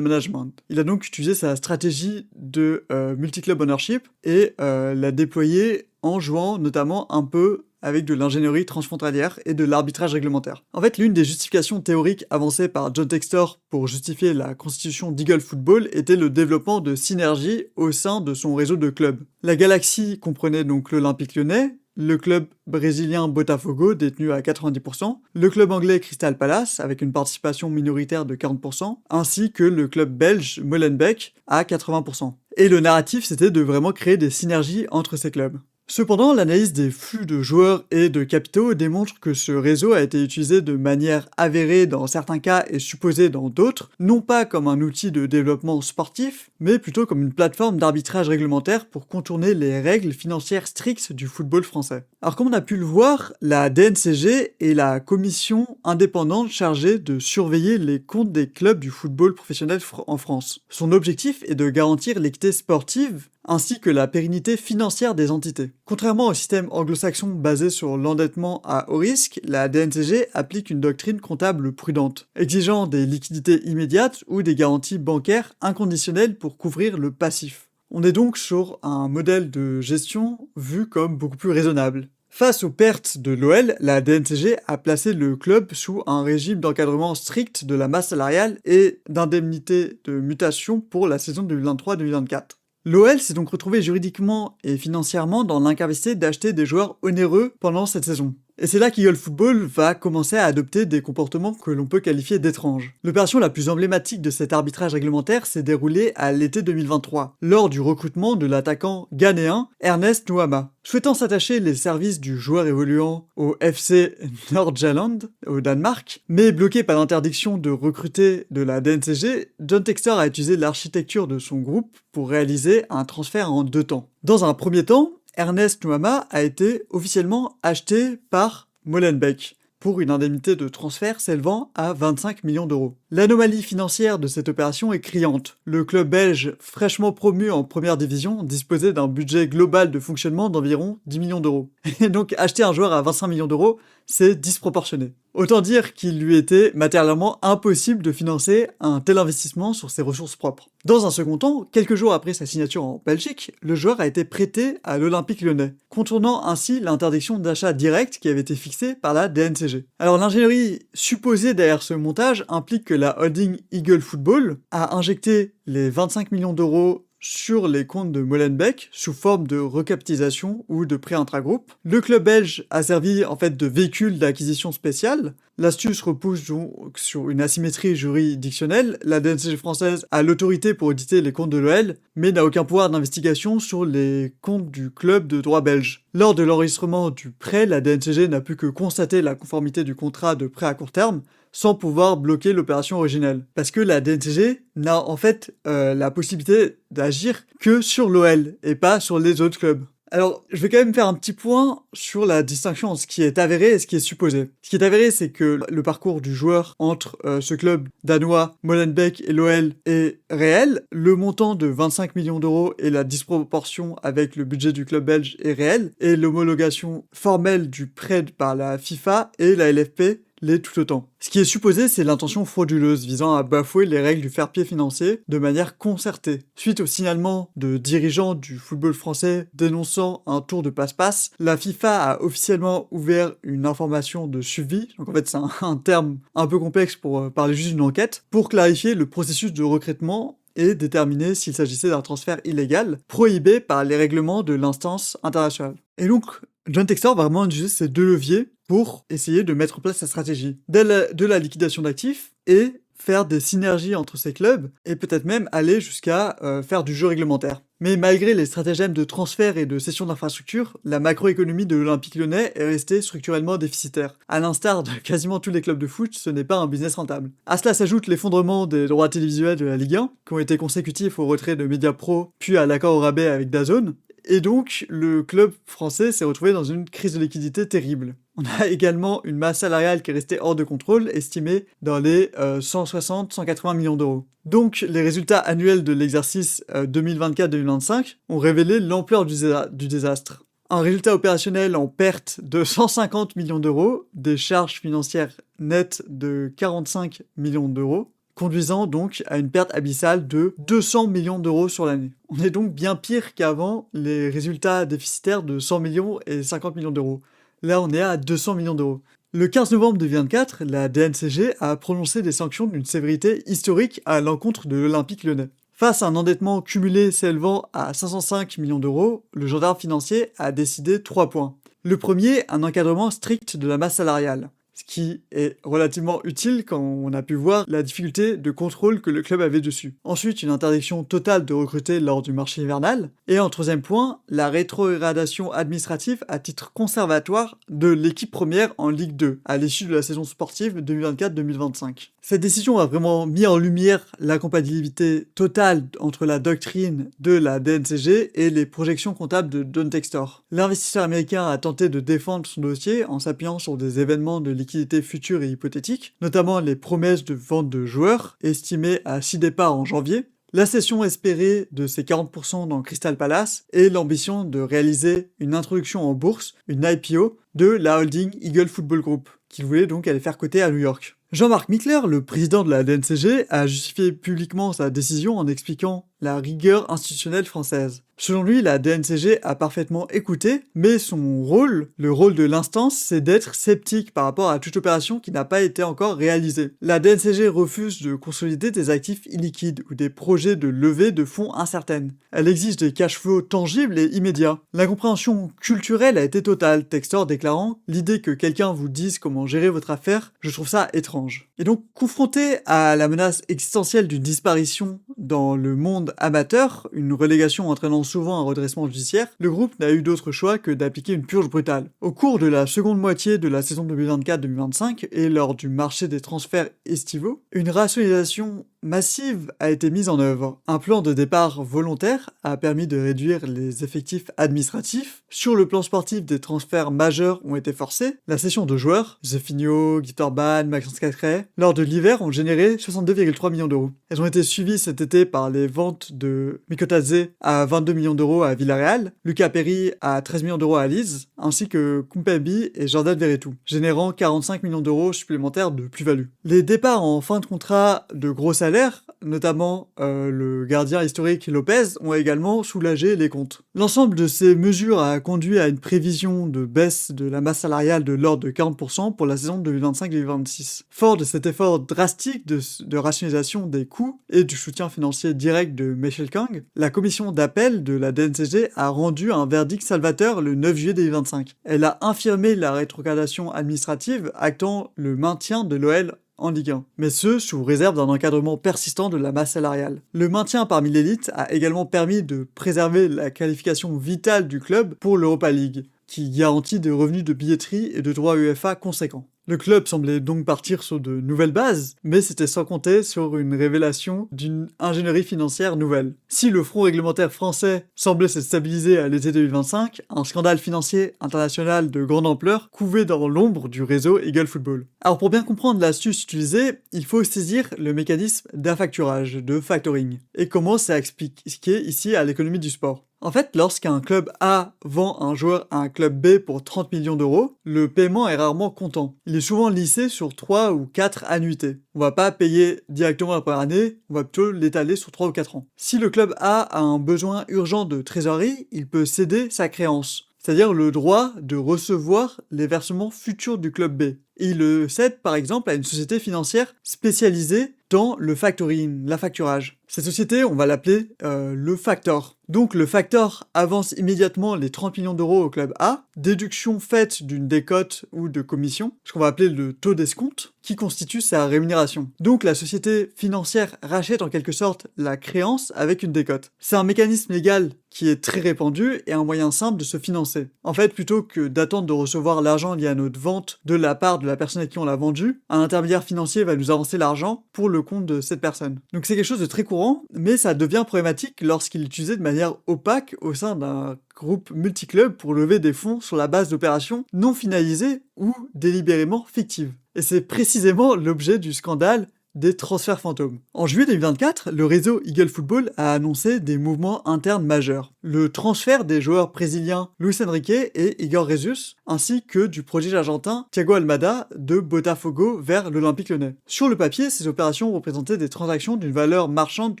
management. Il a donc utilisé sa stratégie de multi-club ownership et l'a déployée en jouant notamment un peu avec de l'ingénierie transfrontalière et de l'arbitrage réglementaire. En fait, l'une des justifications théoriques avancées par John Textor pour justifier la constitution d'Eagle Football était le développement de synergies au sein de son réseau de clubs. La galaxie comprenait donc l'Olympique Lyonnais, le club brésilien Botafogo détenu à 90%, le club anglais Crystal Palace avec une participation minoritaire de 40%, ainsi que le club belge Molenbeek à 80%. Et le narratif, c'était de vraiment créer des synergies entre ces clubs. Cependant, l'analyse des flux de joueurs et de capitaux démontre que ce réseau a été utilisé de manière avérée dans certains cas et supposée dans d'autres, non pas comme un outil de développement sportif, mais plutôt comme une plateforme d'arbitrage réglementaire pour contourner les règles financières strictes du football français. Alors comme on a pu le voir, la DNCG est la commission indépendante chargée de surveiller les comptes des clubs du football professionnel en France. Son objectif est de garantir l'équité sportive ainsi que la pérennité financière des entités. Contrairement au système anglo-saxon basé sur l'endettement à haut risque, la DNCG applique une doctrine comptable prudente, exigeant des liquidités immédiates ou des garanties bancaires inconditionnelles pour couvrir le passif. On est donc sur un modèle de gestion vu comme beaucoup plus raisonnable. Face aux pertes de l'OL, la DNCG a placé le club sous un régime d'encadrement strict de la masse salariale et d'indemnité de mutation pour la saison 2023-2024. L'OL s'est donc retrouvé juridiquement et financièrement dans l'incapacité d'acheter des joueurs onéreux pendant cette saison. Et c'est là qu'Eagle Football va commencer à adopter des comportements que l'on peut qualifier d'étranges. L'opération la plus emblématique de cet arbitrage réglementaire s'est déroulée à l'été 2023, lors du recrutement de l'attaquant ghanéen Ernest Nuama. Souhaitant s'attacher les services du joueur évoluant au FC Nordjylland, au Danemark, mais bloqué par l'interdiction de recruter de la DNCG, John Textor a utilisé l'architecture de son groupe pour réaliser un transfert en 2 temps. Dans un premier temps, Ernest Nuama a été officiellement acheté par Molenbeek pour une indemnité de transfert s'élevant à 25 millions d'euros. L'anomalie financière de cette opération est criante. Le club belge, fraîchement promu en première division, disposait d'un budget global de fonctionnement d'environ 10 millions d'euros. Et donc acheter un joueur à 25 millions d'euros, c'est disproportionné. Autant dire qu'il lui était matériellement impossible de financer un tel investissement sur ses ressources propres. Dans un second temps, quelques jours après sa signature en Belgique, le joueur a été prêté à l'Olympique Lyonnais, contournant ainsi l'interdiction d'achat direct qui avait été fixée par la DNCG. Alors l'ingénierie supposée derrière ce montage implique que la holding Eagle Football a injecté les 25 millions d'euros sur les comptes de Molenbeek sous forme de recapitalisation ou de prêt intragroupe. Le club belge a servi en fait de véhicule d'acquisition spéciale. L'astuce repose donc sur une asymétrie juridictionnelle. La DNCG française a l'autorité pour auditer les comptes de l'OL, mais n'a aucun pouvoir d'investigation sur les comptes du club de droit belge. Lors de l'enregistrement du prêt, la DNCG n'a pu que constater la conformité du contrat de prêt à court terme, sans pouvoir bloquer l'opération originelle. Parce que la DNCG n'a en fait la possibilité d'agir que sur l'OL et pas sur les autres clubs. Alors, je vais quand même faire un petit point sur la distinction entre ce qui est avéré et ce qui est supposé. Ce qui est avéré, c'est que le parcours du joueur entre ce club danois, Molenbeek et l'OL est réel. Le montant de 25 millions d'euros et la disproportion avec le budget du club belge est réel. Et l'homologation formelle du prêt par la FIFA et la LFP l'est tout autant. Ce qui est supposé, c'est l'intention frauduleuse visant à bafouer les règles du fair-play financier de manière concertée. Suite au signalement de dirigeants du football français dénonçant un tour de passe-passe, la FIFA a officiellement ouvert une information de suivi, donc en fait c'est un terme un peu complexe pour parler juste d'une enquête, pour clarifier le processus de recrutement et déterminer s'il s'agissait d'un transfert illégal, prohibé par les règlements de l'instance internationale. Et donc, John Textor va vraiment utiliser ces deux leviers pour essayer de mettre en place sa stratégie de la liquidation d'actifs et faire des synergies entre ces clubs et peut-être même aller jusqu'à faire du jeu réglementaire. Mais malgré les stratagèmes de transfert et de cession d'infrastructures, la macroéconomie de l'Olympique Lyonnais est restée structurellement déficitaire. À l'instar de quasiment tous les clubs de foot, ce n'est pas un business rentable. À cela s'ajoute l'effondrement des droits télévisuels de la Ligue 1, qui ont été consécutifs au retrait de Mediapro, puis à l'accord au rabais avec DAZN. Et donc, le club français s'est retrouvé dans une crise de liquidité terrible. On a également une masse salariale qui est restée hors de contrôle, estimée dans les 160-180 millions d'euros. Donc, les résultats annuels de l'exercice 2024-2025 ont révélé l'ampleur du désastre. Un résultat opérationnel en perte de 150 millions d'euros, des charges financières nettes de 45 millions d'euros, conduisant donc à une perte abyssale de 200 millions d'euros sur l'année. On est donc bien pire qu'avant les résultats déficitaires de 100 millions et 50 millions d'euros. Là, on est à 200 millions d'euros. Le 15 novembre 2024, la DNCG a prononcé des sanctions d'une sévérité historique à l'encontre de l'Olympique Lyonnais. Face à un endettement cumulé s'élevant à 505 millions d'euros, le gendarme financier a décidé 3 points. Le premier, un encadrement strict de la masse salariale, ce qui est relativement utile quand on a pu voir la difficulté de contrôle que le club avait dessus. Ensuite, une interdiction totale de recruter lors du marché hivernal. Et en troisième point, la rétrogradation administrative à titre conservatoire de l'équipe première en Ligue 2, à l'issue de la saison sportive 2024-2025. Cette décision a vraiment mis en lumière la compatibilité totale entre la doctrine de la DNCG et les projections comptables de John Textor. L'investisseur américain a tenté de défendre son dossier en s'appuyant sur des événements de liquidité future et hypothétique, notamment les promesses de vente de joueurs, estimées à 6 départs en janvier, la cession espérée de ses 40% dans Crystal Palace et l'ambition de réaliser une introduction en bourse, une IPO, de la holding Eagle Football Group, qu'il voulait donc aller faire coter à New York. Jean-Marc Mickler, le président de la DNCG, a justifié publiquement sa décision en expliquant la rigueur institutionnelle française. Selon lui, la DNCG a parfaitement écouté, mais son rôle, le rôle de l'instance, c'est d'être sceptique par rapport à toute opération qui n'a pas été encore réalisée. La DNCG refuse de consolider des actifs illiquides ou des projets de levée de fonds incertaines. Elle exige des cash flows tangibles et immédiats. L'incompréhension culturelle a été totale, Textor déclarant « L'idée que quelqu'un vous dise comment gérer votre affaire, je trouve ça étrange ». Et donc, confronté à la menace existentielle d'une disparition dans le monde amateur, une relégation entraînant souvent un redressement judiciaire, le groupe n'a eu d'autre choix que d'appliquer une purge brutale. Au cours de la seconde moitié de la saison 2024-2025 et lors du marché des transferts estivaux, une rationalisation massive a été mise en œuvre. Un plan de départ volontaire a permis de réduire les effectifs administratifs. Sur le plan sportif, des transferts majeurs ont été forcés. La cession de joueurs, Zefinho, Guitorban, Maxence Cacré, lors de l'hiver ont généré 62,3 millions d'euros. Elles ont été suivies cet été par les ventes de Mikotadze à 22 millions d'euros à Villarreal, Lucas Perry à 13 millions d'euros à Leeds, ainsi que Kumpembi et Jordan Verretou, générant 45 millions d'euros supplémentaires de plus-value. Les départs en fin de contrat de gros salaires, notamment le gardien historique Lopez, ont également soulagé les comptes. L'ensemble de ces mesures a conduit à une prévision de baisse de la masse salariale de l'ordre de 40% pour la saison 2025-2026. Fort de cet effort drastique de rationalisation des coûts et du soutien financier direct de Michel Kang, la commission d'appel de la DNCG a rendu un verdict salvateur le 9 juillet 2025. Elle a infirmé la rétrogradation administrative, actant le maintien de l'OL en Ligue 1, mais ce, sous réserve d'un encadrement persistant de la masse salariale. Le maintien parmi l'élite a également permis de préserver la qualification vitale du club pour l'Europa League, qui garantit des revenus de billetterie et de droits UEFA conséquents. Le club semblait donc partir sur de nouvelles bases, mais c'était sans compter sur une révélation d'une ingénierie financière nouvelle. Si le front réglementaire français semblait se stabiliser à l'été 2025, un scandale financier international de grande ampleur couvait dans l'ombre du réseau Eagle Football. Alors pour bien comprendre l'astuce utilisée, il faut saisir le mécanisme d'affacturage, de factoring, et comment c'est expliqué ici à l'économie du sport. En fait, lorsqu'un club A vend un joueur à un club B pour 30 millions d'euros, le paiement est rarement comptant. Il est souvent lissé sur 3 ou 4 annuités. On va pas payer directement la première année, on va plutôt l'étaler sur 3 ou 4 ans. Si le club A a un besoin urgent de trésorerie, il peut céder sa créance, c'est-à-dire le droit de recevoir les versements futurs du club B. Et il le cède par exemple à une société financière spécialisée dans le factoring, l'affacturage. Cette société, on va l'appeler le factor. Donc le factor avance immédiatement les 30 millions d'euros au club A, déduction faite d'une décote ou de commission, ce qu'on va appeler le taux d'escompte, qui constitue sa rémunération. Donc la société financière rachète en quelque sorte la créance avec une décote. C'est un mécanisme légal qui est très répandu et un moyen simple de se financer. En fait, plutôt que d'attendre de recevoir l'argent lié à notre vente de la part de la personne à qui on l'a vendu, un intermédiaire financier va nous avancer l'argent pour le compte de cette personne. Donc c'est quelque chose de très courant, mais ça devient problématique lorsqu'il est utilisé de manière opaque au sein d'un groupe multiclub pour lever des fonds sur la base d'opérations non finalisées ou délibérément fictives. Et c'est précisément l'objet du scandale des transferts fantômes. En juillet 2024, le réseau Eagle Football a annoncé des mouvements internes majeurs. Le transfert des joueurs brésiliens Luis Enrique et Igor Jesus, ainsi que du prodige argentin Thiago Almada de Botafogo vers l'Olympique Lyonnais. Sur le papier, ces opérations représentaient des transactions d'une valeur marchande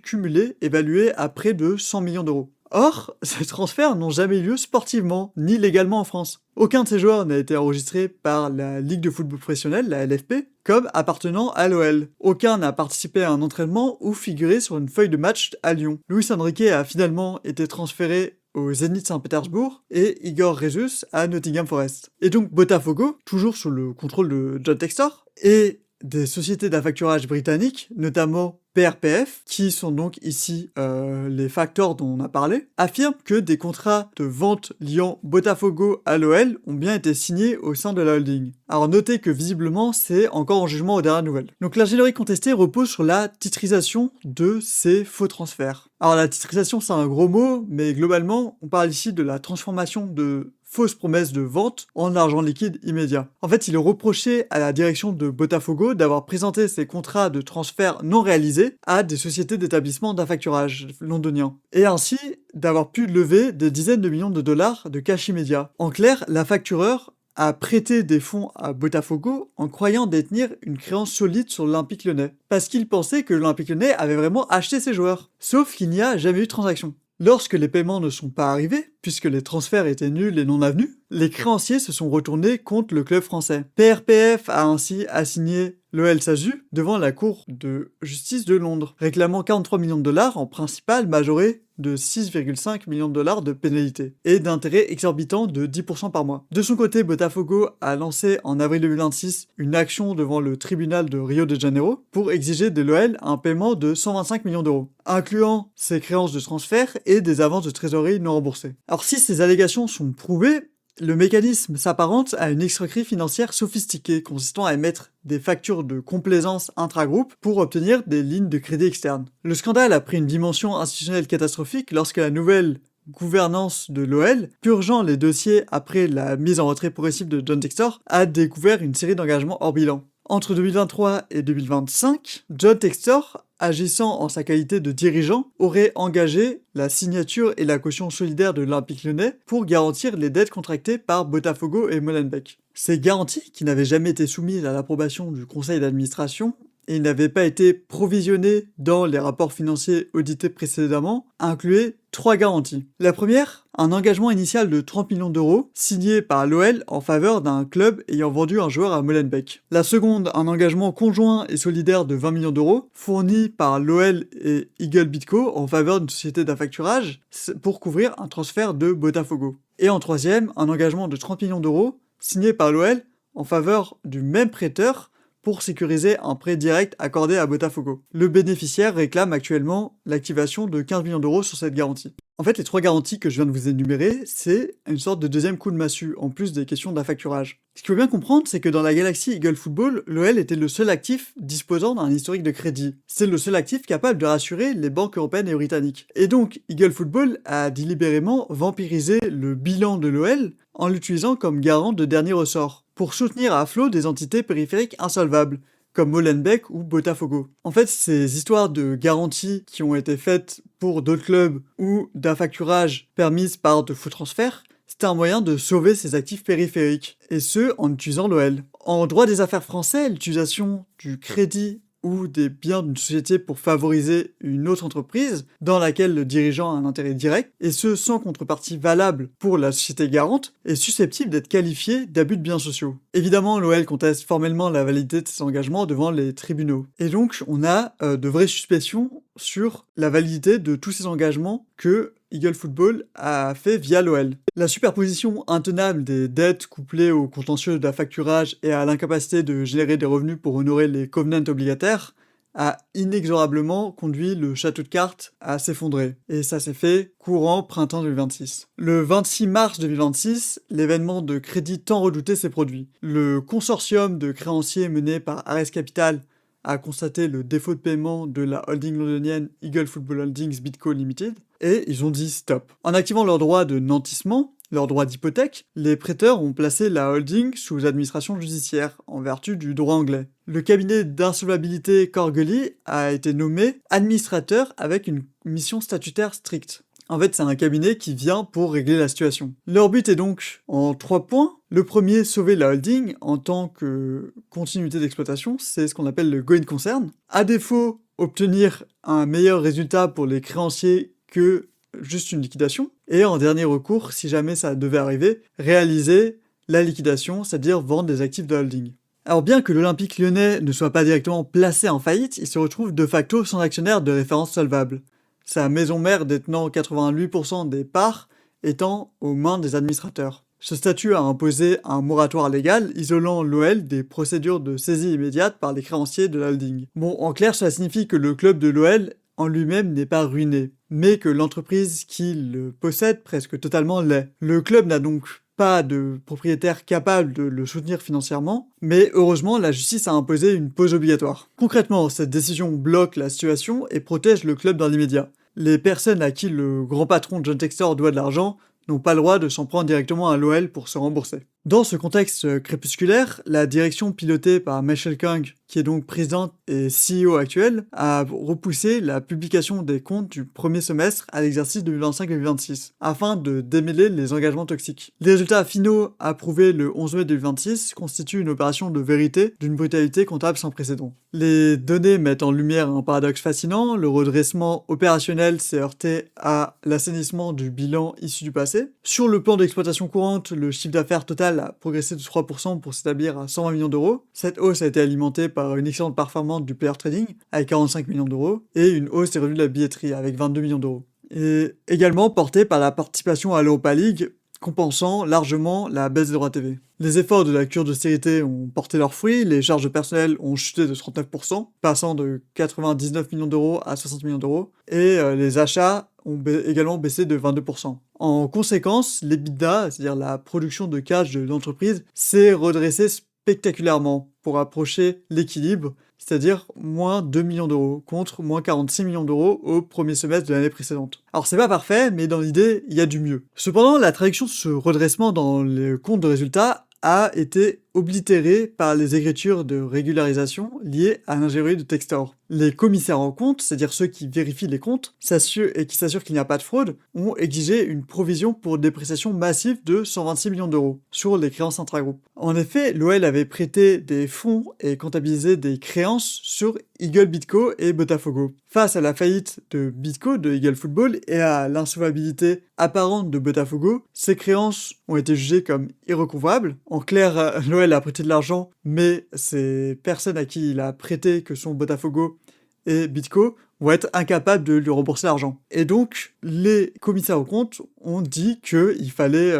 cumulée évaluée à près de 100 millions d'euros. Or, ces transferts n'ont jamais eu lieu sportivement, ni légalement en France. Aucun de ces joueurs n'a été enregistré par la Ligue de football professionnel, la LFP, comme appartenant à l'OL. Aucun n'a participé à un entraînement ou figuré sur une feuille de match à Lyon. Luis Enrique a finalement été transféré au Zénith Saint-Pétersbourg et Igor Jesus à Nottingham Forest. Et donc Botafogo, toujours sous le contrôle de John Textor, et des sociétés d'affacturage britanniques, notamment PRPF, qui sont donc ici les factors dont on a parlé, affirment que des contrats de vente liant Botafogo à l'OL ont bien été signés au sein de la holding. Alors notez que visiblement c'est encore en jugement aux dernières nouvelles. Donc l'ingénierie contestée repose sur la titrisation de ces faux transferts. Alors la titrisation c'est un gros mot, mais globalement on parle ici de la transformation de fausses promesses de vente en argent liquide immédiat. En fait, il est reproché à la direction de Botafogo d'avoir présenté ces contrats de transfert non réalisés à des sociétés d'établissement d'affacturage londoniens, et ainsi d'avoir pu lever des dizaines de millions de dollars de cash immédiat. En clair, l'affactureur a prêté des fonds à Botafogo en croyant détenir une créance solide sur l'Olympique Lyonnais, parce qu'il pensait que l'Olympique Lyonnais avait vraiment acheté ses joueurs. Sauf qu'il n'y a jamais eu de transaction. Lorsque les paiements ne sont pas arrivés, puisque les transferts étaient nuls et non avenus, les créanciers se sont retournés contre le club français. PRPF a ainsi assigné l'OL SASU devant la Cour de justice de Londres, réclamant 43 millions de dollars en principal majoré de 6,5 millions de dollars de pénalité et d'intérêts exorbitants de 10% par mois. De son côté, Botafogo a lancé en avril 2026 une action devant le tribunal de Rio de Janeiro pour exiger de l'OL un paiement de 125 millions d'euros, incluant ses créances de transfert et des avances de trésorerie non remboursées. Alors si ces allégations sont prouvées, le mécanisme s'apparente à une escroquerie financière sophistiquée consistant à émettre des factures de complaisance intra-groupe pour obtenir des lignes de crédit externes. Le scandale a pris une dimension institutionnelle catastrophique lorsque la nouvelle gouvernance de l'OL, purgeant les dossiers après la mise en retrait progressive de John Textor, a découvert une série d'engagements hors bilan. Entre 2023 et 2025, John Textor, agissant en sa qualité de dirigeant, aurait engagé la signature et la caution solidaire de l'Olympique Lyonnais pour garantir les dettes contractées par Botafogo et Molenbeek. Ces garanties, qui n'avaient jamais été soumises à l'approbation du conseil d'administration et n'avaient pas été provisionnées dans les rapports financiers audités précédemment, incluaient 3 garanties. La première, un engagement initial de 30 millions d'euros signé par l'OL en faveur d'un club ayant vendu un joueur à Molenbeek. La seconde, un engagement conjoint et solidaire de 20 millions d'euros fourni par l'OL et Eagle Bitco en faveur d'une société d'affacturage pour couvrir un transfert de Botafogo. Et en troisième, un engagement de 30 millions d'euros signé par l'OL en faveur du même prêteur pour sécuriser un prêt direct accordé à Botafogo. Le bénéficiaire réclame actuellement l'activation de 15 millions d'euros sur cette garantie. En fait, les 3 garanties que je viens de vous énumérer, c'est une sorte de deuxième coup de massue, en plus des questions d'affacturage. Ce qu'il faut bien comprendre, c'est que dans la galaxie Eagle Football, l'OL était le seul actif disposant d'un historique de crédit. C'est le seul actif capable de rassurer les banques européennes et britanniques. Et donc, Eagle Football a délibérément vampirisé le bilan de l'OL en l'utilisant comme garant de dernier ressort, pour soutenir à flot des entités périphériques insolvables, comme Molenbeek ou Botafogo. En fait, ces histoires de garanties qui ont été faites pour d'autres clubs ou d'affacturage permises par de faux transferts, c'était un moyen de sauver ses actifs périphériques, et ce, en utilisant l'OL. En droit des affaires français, l'utilisation du crédit ou des biens d'une société pour favoriser une autre entreprise dans laquelle le dirigeant a un intérêt direct, et ce sans contrepartie valable pour la société garante, est susceptible d'être qualifié d'abus de biens sociaux. Évidemment, l'OL conteste formellement la validité de ses engagements devant les tribunaux. Et donc, on a de vraies suspicions sur la validité de tous ces engagements que Eagle Football a fait via l'OL. La superposition intenable des dettes couplées au contentieux d'affacturage et à l'incapacité de générer des revenus pour honorer les covenants obligataires a inexorablement conduit le château de cartes à s'effondrer. Et ça s'est fait courant printemps 2026. Le 26 mars 2026, l'événement de crédit tant redouté s'est produit. Le consortium de créanciers mené par Ares Capital a constaté le défaut de paiement de la holding londonienne Eagle Football Holdings Bidco Limited, et ils ont dit stop. En activant leur droit de nantissement, leur droit d'hypothèque, les prêteurs ont placé la holding sous administration judiciaire, en vertu du droit anglais. Le cabinet d'insolvabilité Corgelly a été nommé administrateur avec une mission statutaire stricte. En fait, c'est un cabinet qui vient pour régler la situation. Leur but est donc en 3 points. Le premier, sauver la holding en tant que continuité d'exploitation, c'est ce qu'on appelle le going concern. À défaut, obtenir un meilleur résultat pour les créanciers que juste une liquidation. Et en dernier recours, si jamais ça devait arriver, réaliser la liquidation, c'est-à-dire vendre des actifs de holding. Alors bien que l'Olympique lyonnais ne soit pas directement placé en faillite, il se retrouve de facto sans actionnaire de référence solvable. Sa maison mère détenant 88% des parts étant aux mains des administrateurs. Ce statut a imposé un moratoire légal isolant l'OL des procédures de saisie immédiate par les créanciers de la holding. Bon, en clair, cela signifie que le club de l'OL en lui-même n'est pas ruiné, mais que l'entreprise qui le possède presque totalement l'est. Le club n'a donc pas de propriétaire capable de le soutenir financièrement, mais heureusement, la justice a imposé une pause obligatoire. Concrètement, cette décision bloque la situation et protège le club dans l'immédiat. Les personnes à qui le grand patron John Textor doit de l'argent n'ont pas le droit de s'en prendre directement à l'OL pour se rembourser. Dans ce contexte crépusculaire, la direction pilotée par Michelle Kang, qui est donc présidente et CEO actuelle, a repoussé la publication des comptes du premier semestre à l'exercice 2025-2026, afin de démêler les engagements toxiques. Les résultats finaux approuvés le 11 mai 2026 constituent une opération de vérité d'une brutalité comptable sans précédent. Les données mettent en lumière un paradoxe fascinant, le redressement opérationnel s'est heurté à l'assainissement du bilan issu du passé. Sur le plan d'exploitation courante, le chiffre d'affaires total a progressé de 3% pour s'établir à 120 millions d'euros. Cette hausse a été alimentée par une excellente performance du player trading avec 45 millions d'euros et une hausse des revenus de la billetterie avec 22 millions d'euros. Et également portée par la participation à l'Europa League, compensant largement la baisse des droits TV. Les efforts de la cure d'austérité ont porté leurs fruits, les charges de personnel ont chuté de 39%, passant de 99 millions d'euros à 60 millions d'euros, et les achats ont également baissé de 22%. En conséquence, l'EBITDA, c'est-à-dire la production de cash de l'entreprise, s'est redressée spectaculairement pour approcher l'équilibre, c'est-à-dire moins 2 millions d'euros contre moins 46 millions d'euros au premier semestre de l'année précédente. Alors c'est pas parfait, mais dans l'idée, il y a du mieux. Cependant, la traduction de ce redressement dans les comptes de résultats a été oblitérée par les écritures de régularisation liées à l'ingénierie de Textor. Les commissaires en compte, c'est-à-dire ceux qui vérifient les comptes, qui s'assurent qu'il n'y a pas de fraude, ont exigé une provision pour dépréciation massive de 126 millions d'euros sur les créances intragroupes. En effet, l'OL avait prêté des fonds et comptabilisé des créances sur Eagle Bidco et Botafogo. Face à la faillite de Bidco, de Eagle Football, et à l'insolvabilité apparente de Botafogo, ces créances ont été jugées comme irrecouvables. En clair, l'OL a prêté de l'argent, mais ces personnes à qui il a prêté, que sont Botafogo et Bidco, vont être incapables de lui rembourser l'argent. Et donc, les commissaires aux comptes ont dit qu'il fallait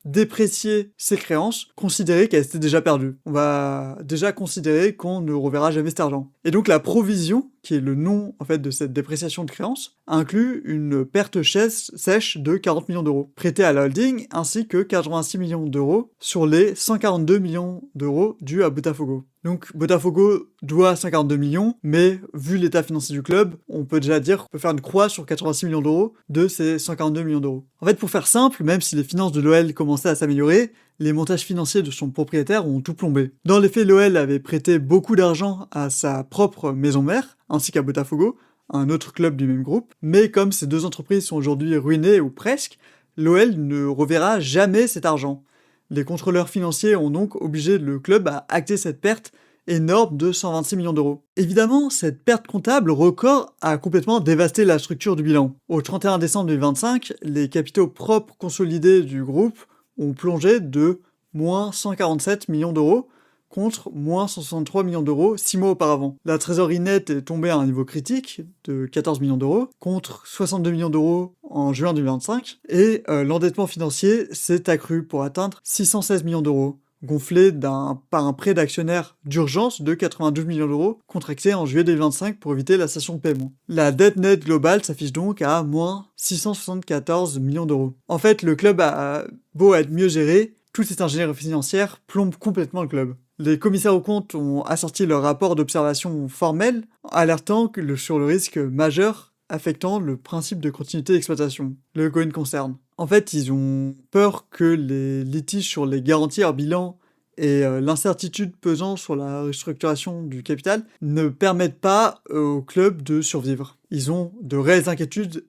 déprécier ces créances, considérer qu'elles étaient déjà perdues. On va déjà considérer qu'on ne reverra jamais cet argent. Et donc la provision, qui est le nom en fait de cette dépréciation de créances, inclut une perte sèche de 40 millions d'euros, prêtée à la holding, ainsi que 86 millions d'euros sur les 142 millions d'euros dus à Botafogo. Donc Botafogo doit 52 millions, mais vu l'état financier du club, on peut déjà dire qu'on peut faire une croix sur 86 millions d'euros de ces 142 millions d'euros. En fait, pour faire simple, même si les finances de l'OL commençaient à s'améliorer, les montages financiers de son propriétaire ont tout plombé. Dans les faits, l'OL avait prêté beaucoup d'argent à sa propre maison mère, ainsi qu'à Botafogo, un autre club du même groupe, mais comme ces deux entreprises sont aujourd'hui ruinées ou presque, l'OL ne reverra jamais cet argent. Les contrôleurs financiers ont donc obligé le club à acter cette perte énorme de 126 millions d'euros. Évidemment, cette perte comptable record a complètement dévasté la structure du bilan. Au 31 décembre 2025, les capitaux propres consolidés du groupe ont plongé de moins 147 millions d'euros contre moins 163 millions d'euros 6 mois auparavant. La trésorerie nette est tombée à un niveau critique de 14 millions d'euros contre 62 millions d'euros en juin 2025 et l'endettement financier s'est accru pour atteindre 616 millions d'euros, gonflé par un prêt d'actionnaire d'urgence de 92 millions d'euros contracté en juillet 2025 pour éviter la cessation de paiement. La dette nette globale s'affiche donc à moins 674 millions d'euros. En fait, le club a beau être mieux géré, toute cette ingénierie financière plombe complètement le club. Les commissaires aux comptes ont assorti leur rapport d'observation formel, alertant sur le risque majeur affectant le principe de continuité d'exploitation, le going concern. En fait, ils ont peur que les litiges sur les garanties hors bilan et l'incertitude pesant sur la restructuration du capital ne permettent pas au club de survivre. Ils ont de réelles inquiétudes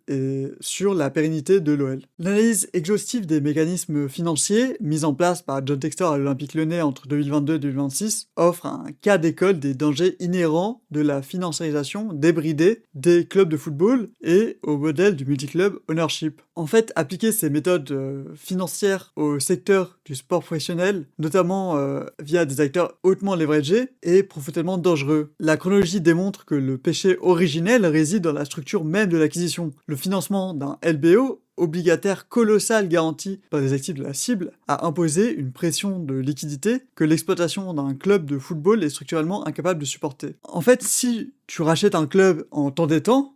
sur la pérennité de l'OL. L'analyse exhaustive des mécanismes financiers mis en place par John Textor à l'Olympique Lyonnais entre 2022 et 2026 offre un cas d'école des dangers inhérents de la financiarisation débridée des clubs de football et au modèle du multiclub ownership. En fait, appliquer ces méthodes financières au secteur du sport professionnel, notamment via des acteurs hautement leveragés, est profondément dangereux. La chronologie démontre que le péché originel réside dans la structure même de l'acquisition. Le financement d'un LBO, obligataire colossal garanti par des actifs de la cible, a imposé une pression de liquidité que l'exploitation d'un club de football est structurellement incapable de supporter. En fait, si tu rachètes un club en t'endettant,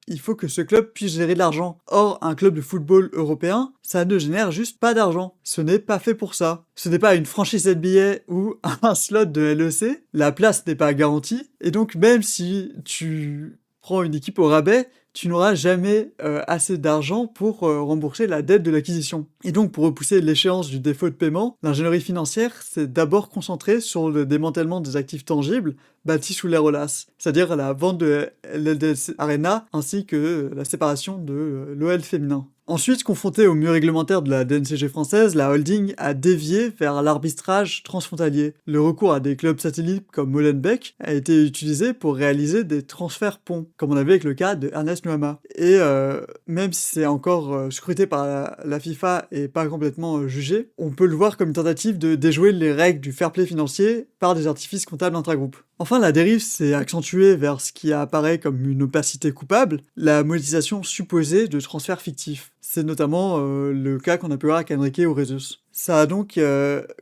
il faut que ce club puisse gérer de l'argent. Or, un club de football européen, ça ne génère juste pas d'argent. Ce n'est pas fait pour ça. Ce n'est pas une franchise NBA ou un slot de LEC. La place n'est pas garantie. Et donc, même si tu prends une équipe au rabais, tu n'auras jamais assez d'argent pour rembourser la dette de l'acquisition. Et donc, pour repousser l'échéance du défaut de paiement, l'ingénierie financière s'est d'abord concentrée sur le démantèlement des actifs tangibles bâtis sous l'ère Aulas, c'est-à-dire la vente de l'LDS Arena ainsi que la séparation de l'OL féminin. Ensuite, confrontée au mur réglementaire de la DNCG française, la holding a dévié vers l'arbitrage transfrontalier. Le recours à des clubs satellites comme Molenbeek a été utilisé pour réaliser des transferts ponts, comme on avait avec le cas de Ernest Nuama. Et même si c'est encore scruté par la FIFA et pas complètement jugé, on peut le voir comme une tentative de déjouer les règles du fair play financier par des artifices comptables intragroupes. Enfin, la dérive s'est accentuée vers ce qui apparaît comme une opacité coupable, la monétisation supposée de transferts fictifs. C'est notamment le cas qu'on a pu voir avec Enrique ou Rezus. Ça a donc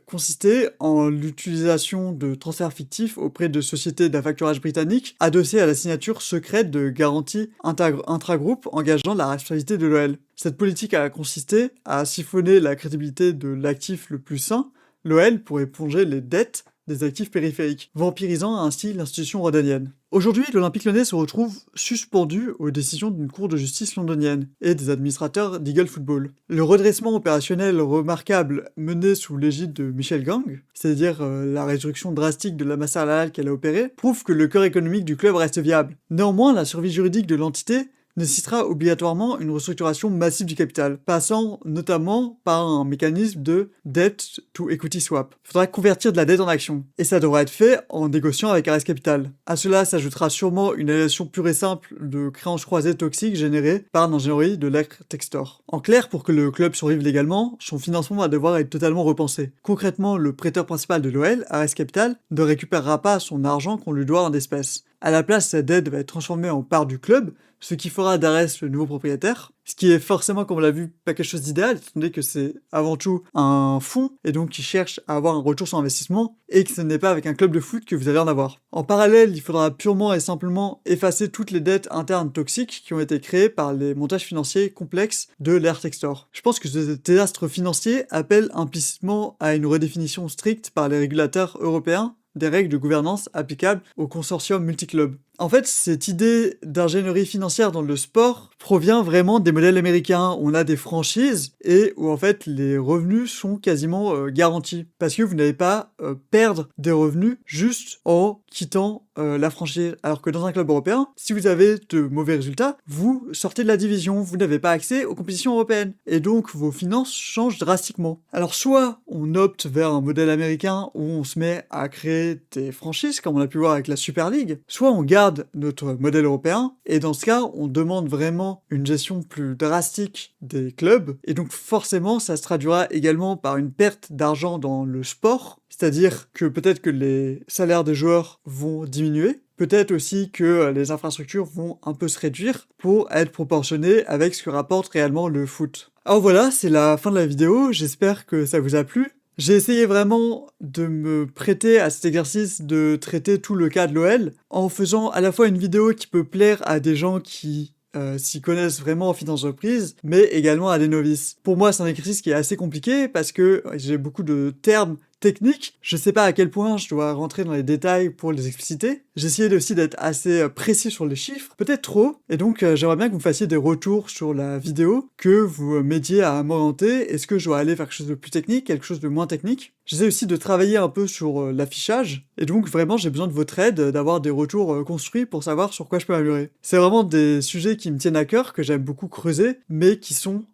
consisté en l'utilisation de transferts fictifs auprès de sociétés d'affacturage britanniques adossées à la signature secrète de garanties intragroupes engageant la responsabilité de l'OL. Cette politique a consisté à siphonner la crédibilité de l'actif le plus sain, l'OL, pour éponger les dettes des actifs périphériques, vampirisant ainsi l'institution rhodanienne. Aujourd'hui, l'Olympique Lyonnais se retrouve suspendu aux décisions d'une cour de justice londonienne et des administrateurs d'Eagle Football. Le redressement opérationnel remarquable mené sous l'égide de Michel Gang, c'est-à-dire la réduction drastique de la masse salariale qu'elle a opérée, prouve que le cœur économique du club reste viable. Néanmoins, la survie juridique de l'entité nécessitera obligatoirement une restructuration massive du capital, passant notamment par un mécanisme de debt to equity swap. Il faudra convertir de la dette en action, et ça devra être fait en négociant avec Ares Capital. À cela s'ajoutera sûrement une annulation pure et simple de créances croisées toxiques générées par l'ingénierie de l'ère Textor. En clair, pour que le club survive légalement, son financement va devoir être totalement repensé. Concrètement, le prêteur principal de l'OL, Ares Capital, ne récupérera pas son argent qu'on lui doit en espèces. À la place, cette dette va être transformée en part du club, ce qui fera d'Ares le nouveau propriétaire, ce qui est forcément, comme on l'a vu, pas quelque chose d'idéal, étant donné que c'est avant tout un fonds, et donc qui cherche à avoir un retour sur investissement, et que ce n'est pas avec un club de foot que vous allez en avoir. En parallèle, il faudra purement et simplement effacer toutes les dettes internes toxiques qui ont été créées par les montages financiers complexes de l'ère Textor. Je pense que ce désastre financier appelle implicitement à une redéfinition stricte par les régulateurs européens des règles de gouvernance applicables au consortium multiclub. En fait, cette idée d'ingénierie financière dans le sport provient vraiment des modèles américains. On a des franchises et où en fait les revenus sont quasiment garantis parce que vous n'allez pas perdre des revenus juste en quittant la franchise. Alors que dans un club européen, si vous avez de mauvais résultats, vous sortez de la division, vous n'avez pas accès aux compétitions européennes et donc vos finances changent drastiquement. Alors soit on opte vers un modèle américain où on se met à créer des franchises comme on a pu voir avec la Super League, soit on garde notre modèle européen, et dans ce cas, on demande vraiment une gestion plus drastique des clubs, et donc forcément, ça se traduira également par une perte d'argent dans le sport, c'est-à-dire que peut-être que les salaires des joueurs vont diminuer, peut-être aussi que les infrastructures vont un peu se réduire pour être proportionnées avec ce que rapporte réellement le foot. Alors voilà, c'est la fin de la vidéo, j'espère que ça vous a plu. J'ai essayé vraiment de me prêter à cet exercice de traiter tout le cas de l'OL en faisant à la fois une vidéo qui peut plaire à des gens qui s'y connaissent vraiment en finance d'entreprise, mais également à des novices. Pour moi, c'est un exercice qui est assez compliqué parce que j'ai beaucoup de termes techniques. Je sais pas à quel point je dois rentrer dans les détails pour les expliciter. J'ai essayé aussi d'être assez précis sur les chiffres, peut-être trop, et donc j'aimerais bien que vous me fassiez des retours sur la vidéo, que vous m'aidiez à m'orienter. Est-ce que je dois aller vers quelque chose de plus technique, quelque chose de moins technique? J'essaie aussi de travailler un peu sur l'affichage, et donc vraiment j'ai besoin de votre aide, d'avoir des retours construits pour savoir sur quoi je peux améliorer. C'est vraiment des sujets qui me tiennent à cœur, que j'aime beaucoup creuser, mais qui sont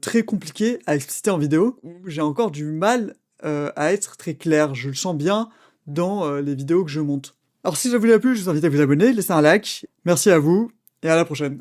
très compliqués à expliciter en vidéo, où j'ai encore du mal à être très clair. Je le sens bien dans les vidéos que je monte. Alors si ça vous a plu, je vous invite à vous abonner, laisser un like. Merci à vous, et à la prochaine.